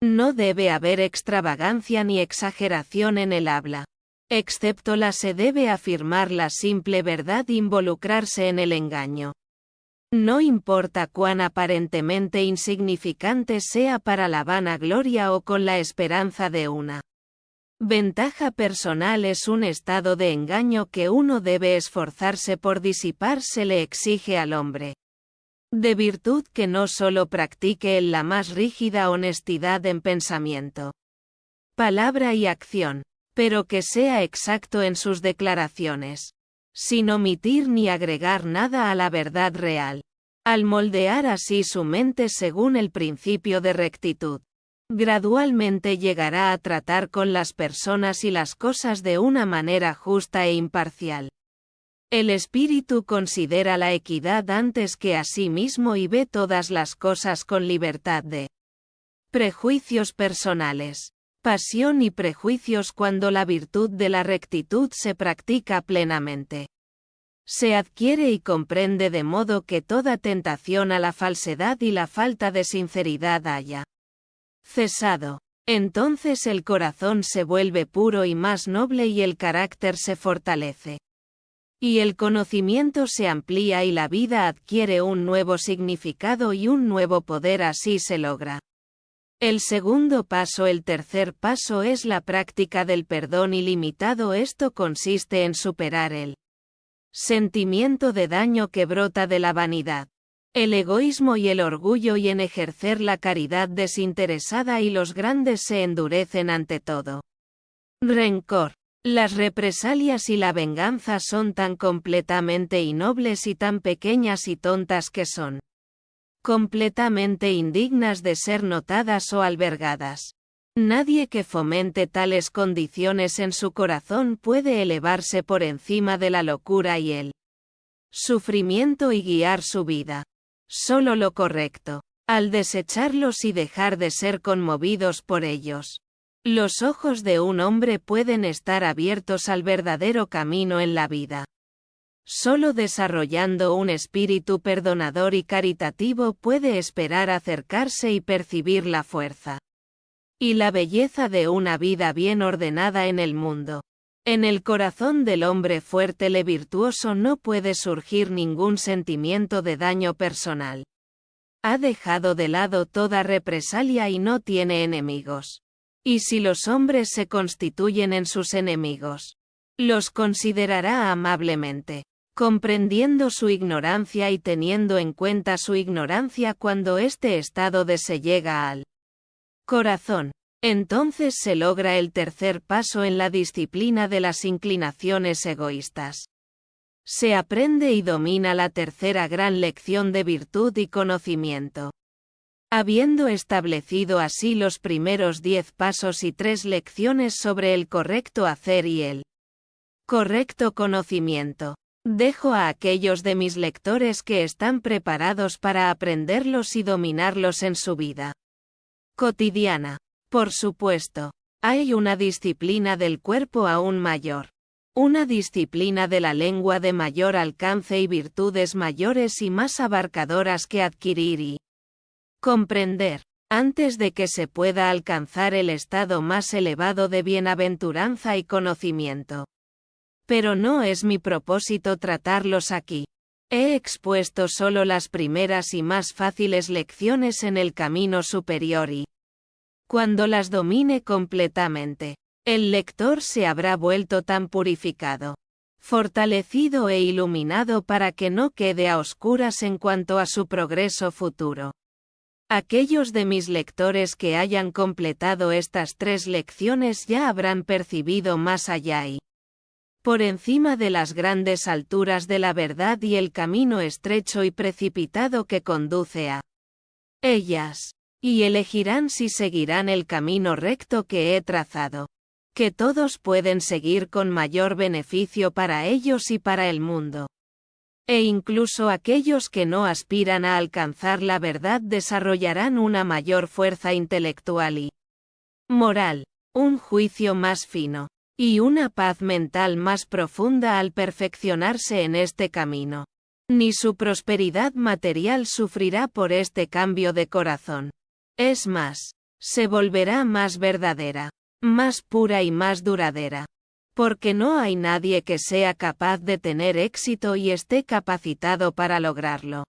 Speaker 1: No debe haber extravagancia ni exageración en el habla. Excepto la se debe afirmar la simple verdad, involucrarse en el engaño. No importa cuán aparentemente insignificante sea para la vanagloria o con la esperanza de una ventaja personal, es un estado de engaño que uno debe esforzarse por disipar. Se le exige al hombre de virtud que no solo practique en la más rígida honestidad en pensamiento, palabra y acción, pero que sea exacto en sus declaraciones, sin omitir ni agregar nada a la verdad real, al moldear así su mente según el principio de rectitud. Gradualmente llegará a tratar con las personas y las cosas de una manera justa e imparcial. El espíritu considera la equidad antes que a sí mismo y ve todas las cosas con libertad de prejuicios personales, pasión y prejuicios. Cuando la virtud de la rectitud se practica plenamente, se adquiere y comprende de modo que toda tentación a la falsedad y la falta de sinceridad haya cesado. Entonces el corazón se vuelve puro y más noble y el carácter se fortalece. Y el conocimiento se amplía y la vida adquiere un nuevo significado y un nuevo poder. Así se logra el segundo paso. El tercer paso es la práctica del perdón ilimitado. Esto consiste en superar el sentimiento de daño que brota de la vanidad, el egoísmo y el orgullo y en ejercer la caridad desinteresada, y los grandes se endurecen ante todo rencor. Las represalias y la venganza son tan completamente innobles y tan pequeñas y tontas que son completamente indignas de ser notadas o albergadas. Nadie que fomente tales condiciones en su corazón puede elevarse por encima de la locura y el sufrimiento y guiar su vida. Solo lo correcto. Al desecharlos y dejar de ser conmovidos por ellos, los ojos de un hombre pueden estar abiertos al verdadero camino en la vida. Solo desarrollando un espíritu perdonador y caritativo puede esperar acercarse y percibir la fuerza y la belleza de una vida bien ordenada en el mundo. En el corazón del hombre fuerte y virtuoso no puede surgir ningún sentimiento de daño personal. Ha dejado de lado toda represalia y no tiene enemigos. Y si los hombres se constituyen en sus enemigos, los considerará amablemente, comprendiendo su ignorancia y teniendo en cuenta su ignorancia. Cuando este estado de se llega al corazón, entonces se logra el tercer paso en la disciplina de las inclinaciones egoístas. Se aprende y domina la tercera gran lección de virtud y conocimiento. Habiendo establecido así los primeros 10 pasos y 3 lecciones sobre el correcto hacer y el correcto conocimiento, dejo a aquellos de mis lectores que están preparados para aprenderlos y dominarlos en su vida cotidiana. Por supuesto, hay una disciplina del cuerpo aún mayor. Una disciplina de la lengua de mayor alcance y virtudes mayores y más abarcadoras que adquirir y comprender, antes de que se pueda alcanzar el estado más elevado de bienaventuranza y conocimiento. Pero no es mi propósito tratarlos aquí. He expuesto solo las primeras y más fáciles lecciones en el camino superior y, cuando las domine completamente, el lector se habrá vuelto tan purificado, fortalecido e iluminado para que no quede a oscuras en cuanto a su progreso futuro. Aquellos de mis lectores que hayan completado estas 3 lecciones ya habrán percibido más allá y por encima de las grandes alturas de la verdad y el camino estrecho y precipitado que conduce a ellas, y elegirán si seguirán el camino recto que he trazado, que todos pueden seguir con mayor beneficio para ellos y para el mundo. E incluso aquellos que no aspiran a alcanzar la verdad desarrollarán una mayor fuerza intelectual y moral, un juicio más fino, y una paz mental más profunda al perfeccionarse en este camino. Ni su prosperidad material sufrirá por este cambio de corazón. Es más, se volverá más verdadera, más pura y más duradera. Porque no hay nadie que sea capaz de tener éxito y esté capacitado para lograrlo.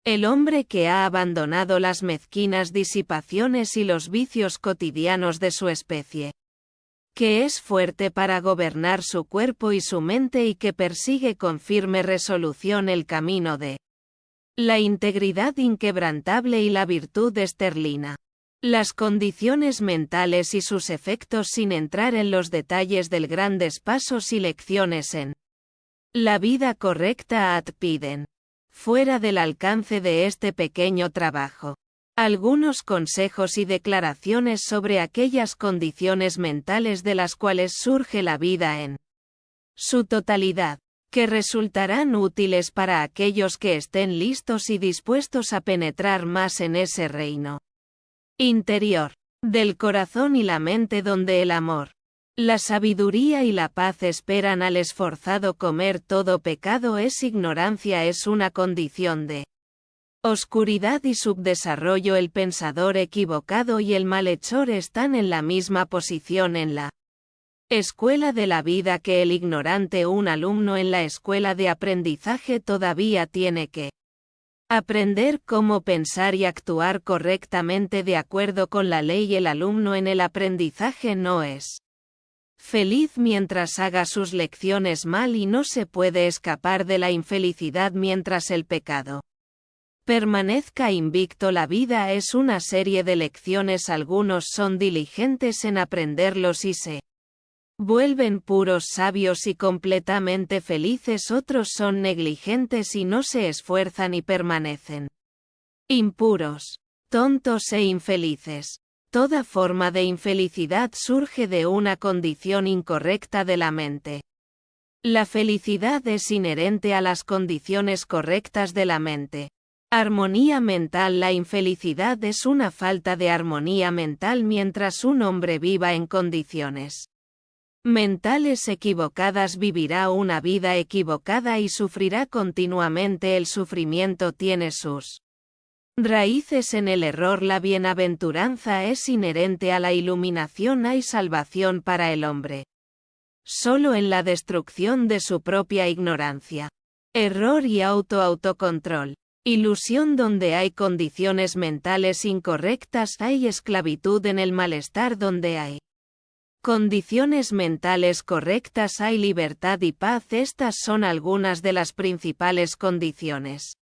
Speaker 1: El hombre que ha abandonado las mezquinas disipaciones y los vicios cotidianos de su especie, que es fuerte para gobernar su cuerpo y su mente y que persigue con firme resolución el camino de la integridad inquebrantable y la virtud esterlina. Las condiciones mentales y sus efectos sin entrar en los detalles del grandes pasos y lecciones en la vida correcta piden, fuera del alcance de este pequeño trabajo, algunos consejos y declaraciones sobre aquellas condiciones mentales de las cuales surge la vida en su totalidad, que resultarán útiles para aquellos que estén listos y dispuestos a penetrar más en ese reino interior, del corazón y la mente donde el amor, la sabiduría y la paz esperan al esforzado. Comer todo pecado es ignorancia, es una condición de oscuridad y subdesarrollo. El pensador equivocado y el malhechor están en la misma posición en la escuela de la vida que el ignorante. Un alumno en la escuela de aprendizaje todavía tiene que aprender cómo pensar y actuar correctamente de acuerdo con la ley. El alumno en el aprendizaje no es feliz mientras haga sus lecciones mal y no se puede escapar de la infelicidad mientras el pecado permanezca invicto. La vida es una serie de lecciones. Algunos son diligentes en aprenderlos y se vuelven puros sabios y completamente felices. Otros son negligentes y no se esfuerzan y permanecen impuros, tontos e infelices. Toda forma de infelicidad surge de una condición incorrecta de la mente. La felicidad es inherente a las condiciones correctas de la mente. Armonía mental. La infelicidad es una falta de armonía mental mientras un hombre viva en condiciones mentales equivocadas. Vivirá una vida equivocada y sufrirá continuamente. El sufrimiento tiene sus raíces en el error. La bienaventuranza es inherente a la iluminación. Hay salvación para el hombre solo en la destrucción de su propia ignorancia, error y autocontrol. Ilusión. Donde hay condiciones mentales incorrectas hay esclavitud. En el malestar. Donde hay condiciones mentales correctas hay libertad y paz. Estas son algunas de las principales condiciones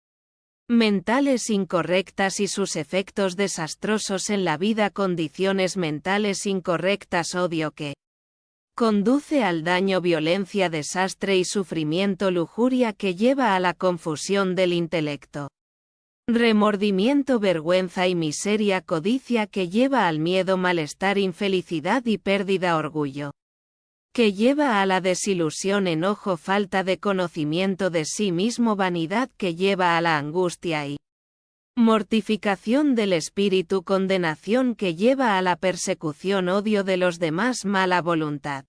Speaker 1: mentales incorrectas y sus efectos desastrosos en la vida. Condiciones mentales incorrectas: odio que conduce al daño, violencia, desastre y sufrimiento, lujuria que lleva a la confusión del intelecto, remordimiento, vergüenza y miseria, codicia que lleva al miedo, malestar, infelicidad y pérdida, orgullo que lleva a la desilusión, enojo, falta de conocimiento de sí mismo, vanidad que lleva a la angustia y mortificación del espíritu, condenación que lleva a la persecución, odio de los demás, mala voluntad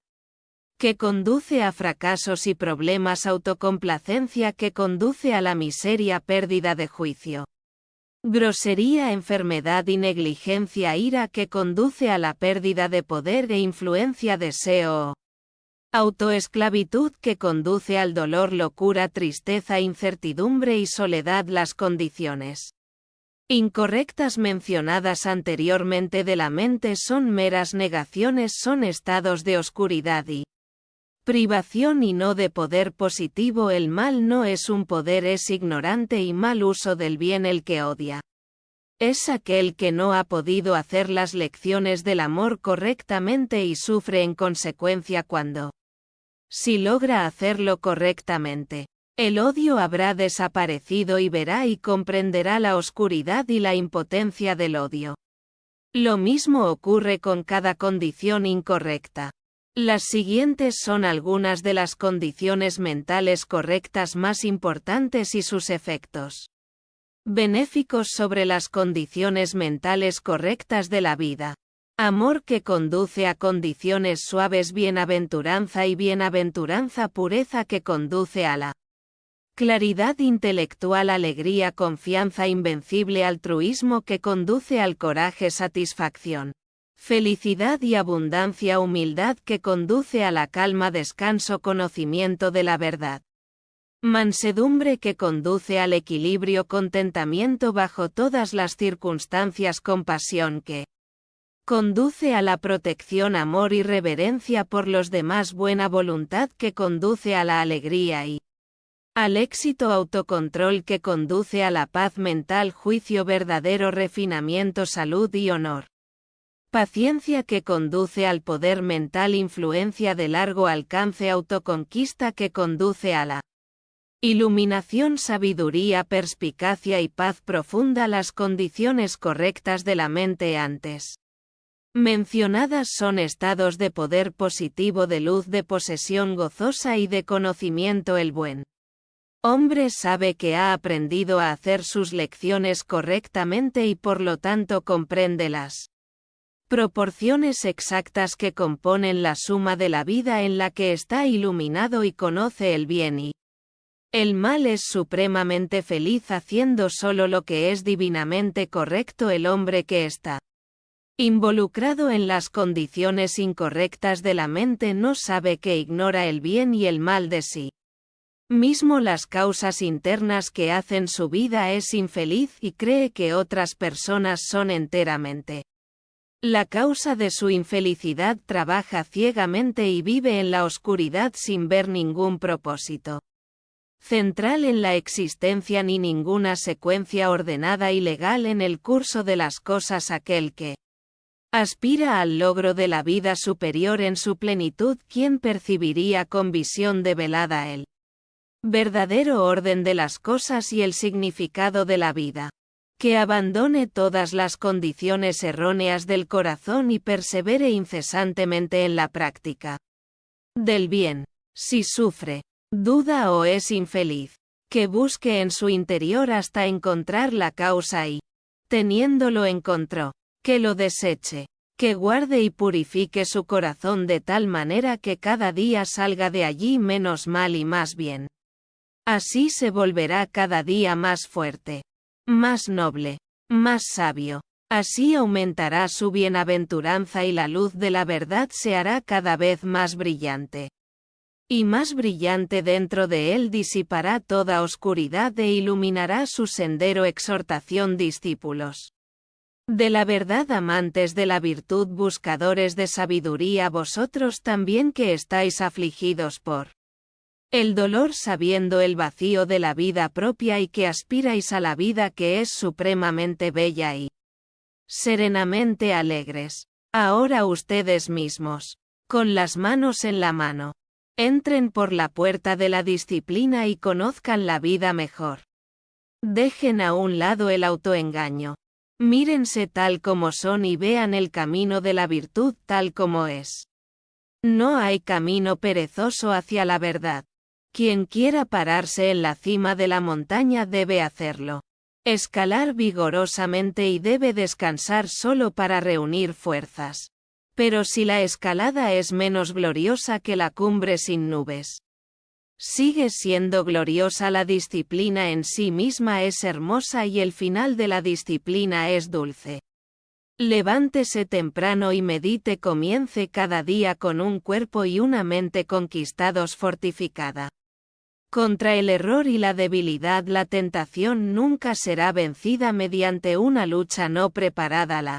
Speaker 1: que conduce a fracasos y problemas, autocomplacencia que conduce a la miseria, pérdida de juicio. Grosería, enfermedad y negligencia, ira que conduce a la pérdida de poder e influencia, deseo. Autoesclavitud que conduce al dolor, locura, tristeza, incertidumbre y soledad. Las condiciones incorrectas mencionadas anteriormente de la mente son meras negaciones, son estados de oscuridad y privación y no de poder positivo. El mal no es un poder, es ignorante y mal uso del bien. El que odia es aquel que no ha podido hacer las lecciones del amor correctamente y sufre en consecuencia cuando si logra hacerlo correctamente. El odio habrá desaparecido y verá y comprenderá la oscuridad y la impotencia del odio. Lo mismo ocurre con cada condición incorrecta. Las siguientes son algunas de las condiciones mentales correctas más importantes y sus efectos benéficos sobre las condiciones mentales correctas de la vida. Amor que conduce a condiciones suaves, bienaventuranza y bienaventuranza, pureza que conduce a la claridad intelectual, alegría, confianza invencible, altruismo que conduce al coraje, satisfacción, felicidad y abundancia, humildad que conduce a la calma, descanso, conocimiento de la verdad, mansedumbre que conduce al equilibrio, contentamiento bajo todas las circunstancias, compasión que conduce a la protección, amor y reverencia por los demás, buena voluntad que conduce a la alegría y al éxito, autocontrol que conduce a la paz mental, juicio verdadero, refinamiento, salud y honor, paciencia que conduce al poder mental, influencia de largo alcance, autoconquista que conduce a la iluminación, sabiduría, perspicacia y paz profunda. Las condiciones correctas de la mente antes mencionadas son estados de poder positivo, de luz, de posesión gozosa y de conocimiento. El buen hombre sabe que ha aprendido a hacer sus lecciones correctamente y por lo tanto comprende las proporciones exactas que componen la suma de la vida en la que está iluminado y conoce el bien y el mal. Es supremamente feliz haciendo solo lo que es divinamente correcto. El hombre que está involucrado en las condiciones incorrectas de la mente no sabe que ignora el bien y el mal de sí mismo, las causas internas que hacen su vida es infeliz y cree que otras personas son enteramente la causa de su infelicidad. Trabaja ciegamente y vive en la oscuridad sin ver ningún propósito central en la existencia ni ninguna secuencia ordenada y legal en el curso de las cosas. Aquel que aspira al logro de la vida superior en su plenitud, quien percibiría con visión develada el verdadero orden de las cosas y el significado de la vida. Que abandone todas las condiciones erróneas del corazón y persevere incesantemente en la práctica del bien. Si sufre, duda o es infeliz, que busque en su interior hasta encontrar la causa y, teniéndolo encontró, que lo deseche, que guarde y purifique su corazón de tal manera que cada día salga de allí menos mal y más bien. Así se volverá cada día más fuerte, más noble, más sabio. Así aumentará su bienaventuranza y la luz de la verdad se hará cada vez más brillante. Y más brillante dentro de él, disipará toda oscuridad e iluminará su sendero. Exhortación, discípulos de la verdad, amantes de la virtud, buscadores de sabiduría, vosotros también que estáis afligidos por el dolor, sabiendo el vacío de la vida propia y que aspiráis a la vida que es supremamente bella y serenamente alegres. Ahora ustedes mismos, con las manos en la mano, entren por la puerta de la disciplina y conozcan la vida mejor. Dejen a un lado el autoengaño. Mírense tal como son y vean el camino de la virtud tal como es. No hay camino perezoso hacia la verdad. Quien quiera pararse en la cima de la montaña debe hacerlo. Escalar vigorosamente y debe descansar solo para reunir fuerzas. Pero si la escalada es menos gloriosa que la cumbre sin nubes. Sigue siendo gloriosa, la disciplina en sí misma es hermosa y el final de la disciplina es dulce. Levántese temprano y medite, comience cada día con un cuerpo y una mente conquistados, fortificada. Contra el error y la debilidad, la tentación nunca será vencida mediante una lucha no preparada. La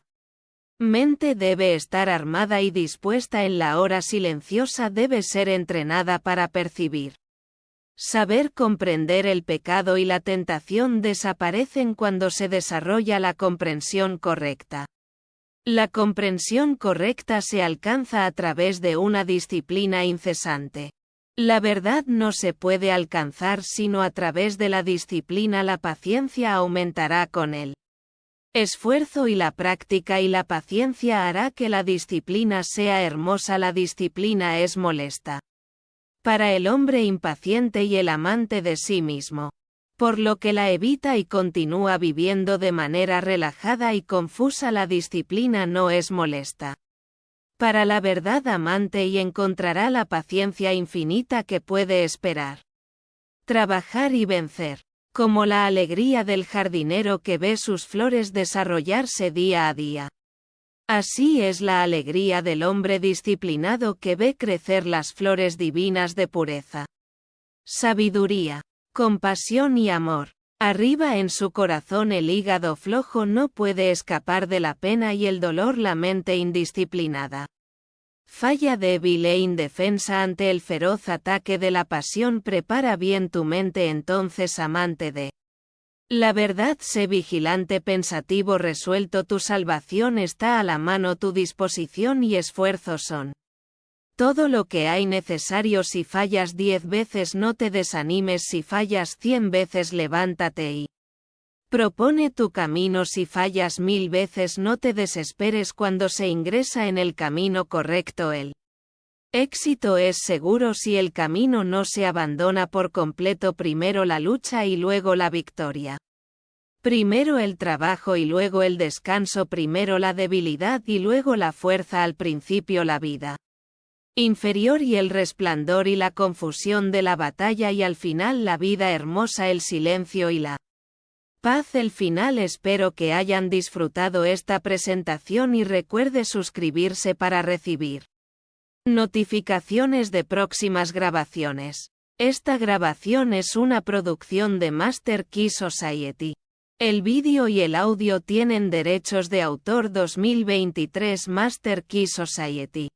Speaker 1: mente debe estar armada y dispuesta en la hora silenciosa, debe ser entrenada para percibir. Saber comprender el pecado y la tentación desaparecen cuando se desarrolla la comprensión correcta. La comprensión correcta se alcanza a través de una disciplina incesante. La verdad no se puede alcanzar sino a través de la disciplina. La paciencia aumentará con el esfuerzo y la práctica, y la paciencia hará que la disciplina sea hermosa. La disciplina es molesta para el hombre impaciente y el amante de sí mismo, por lo que la evita y continúa viviendo de manera relajada y confusa. La disciplina no es molesta para la verdad amante y encontrará la paciencia infinita que puede esperar, trabajar y vencer, como la alegría del jardinero que ve sus flores desarrollarse día a día. Así es la alegría del hombre disciplinado que ve crecer las flores divinas de pureza, sabiduría, compasión y amor. Arriba en su corazón el hígado flojo no puede escapar de la pena y el dolor. La mente indisciplinada falla débil e indefensa ante el feroz ataque de la pasión. Prepara bien tu mente entonces, amante de la verdad, sé vigilante, pensativo, resuelto. Tu salvación está a la mano, tu disposición y esfuerzo son todo lo que hay necesario. Si fallas 10 veces no te desanimes, si fallas 100 veces levántate y propone tu camino. Si fallas 1000 veces no te desesperes, cuando se ingresa en el camino correcto el éxito es seguro. Si el camino no se abandona por completo, primero la lucha y luego la victoria. Primero el trabajo y luego el descanso, primero la debilidad y luego la fuerza, al principio la vida inferior y el resplandor y la confusión de la batalla, y al final la vida hermosa, el silencio y la paz. El final. Espero que hayan disfrutado esta presentación y recuerde suscribirse para recibir notificaciones de próximas grabaciones. Esta grabación es una producción de Master Key Society. El vídeo y el audio tienen derechos de autor. 2023 Master Key Society.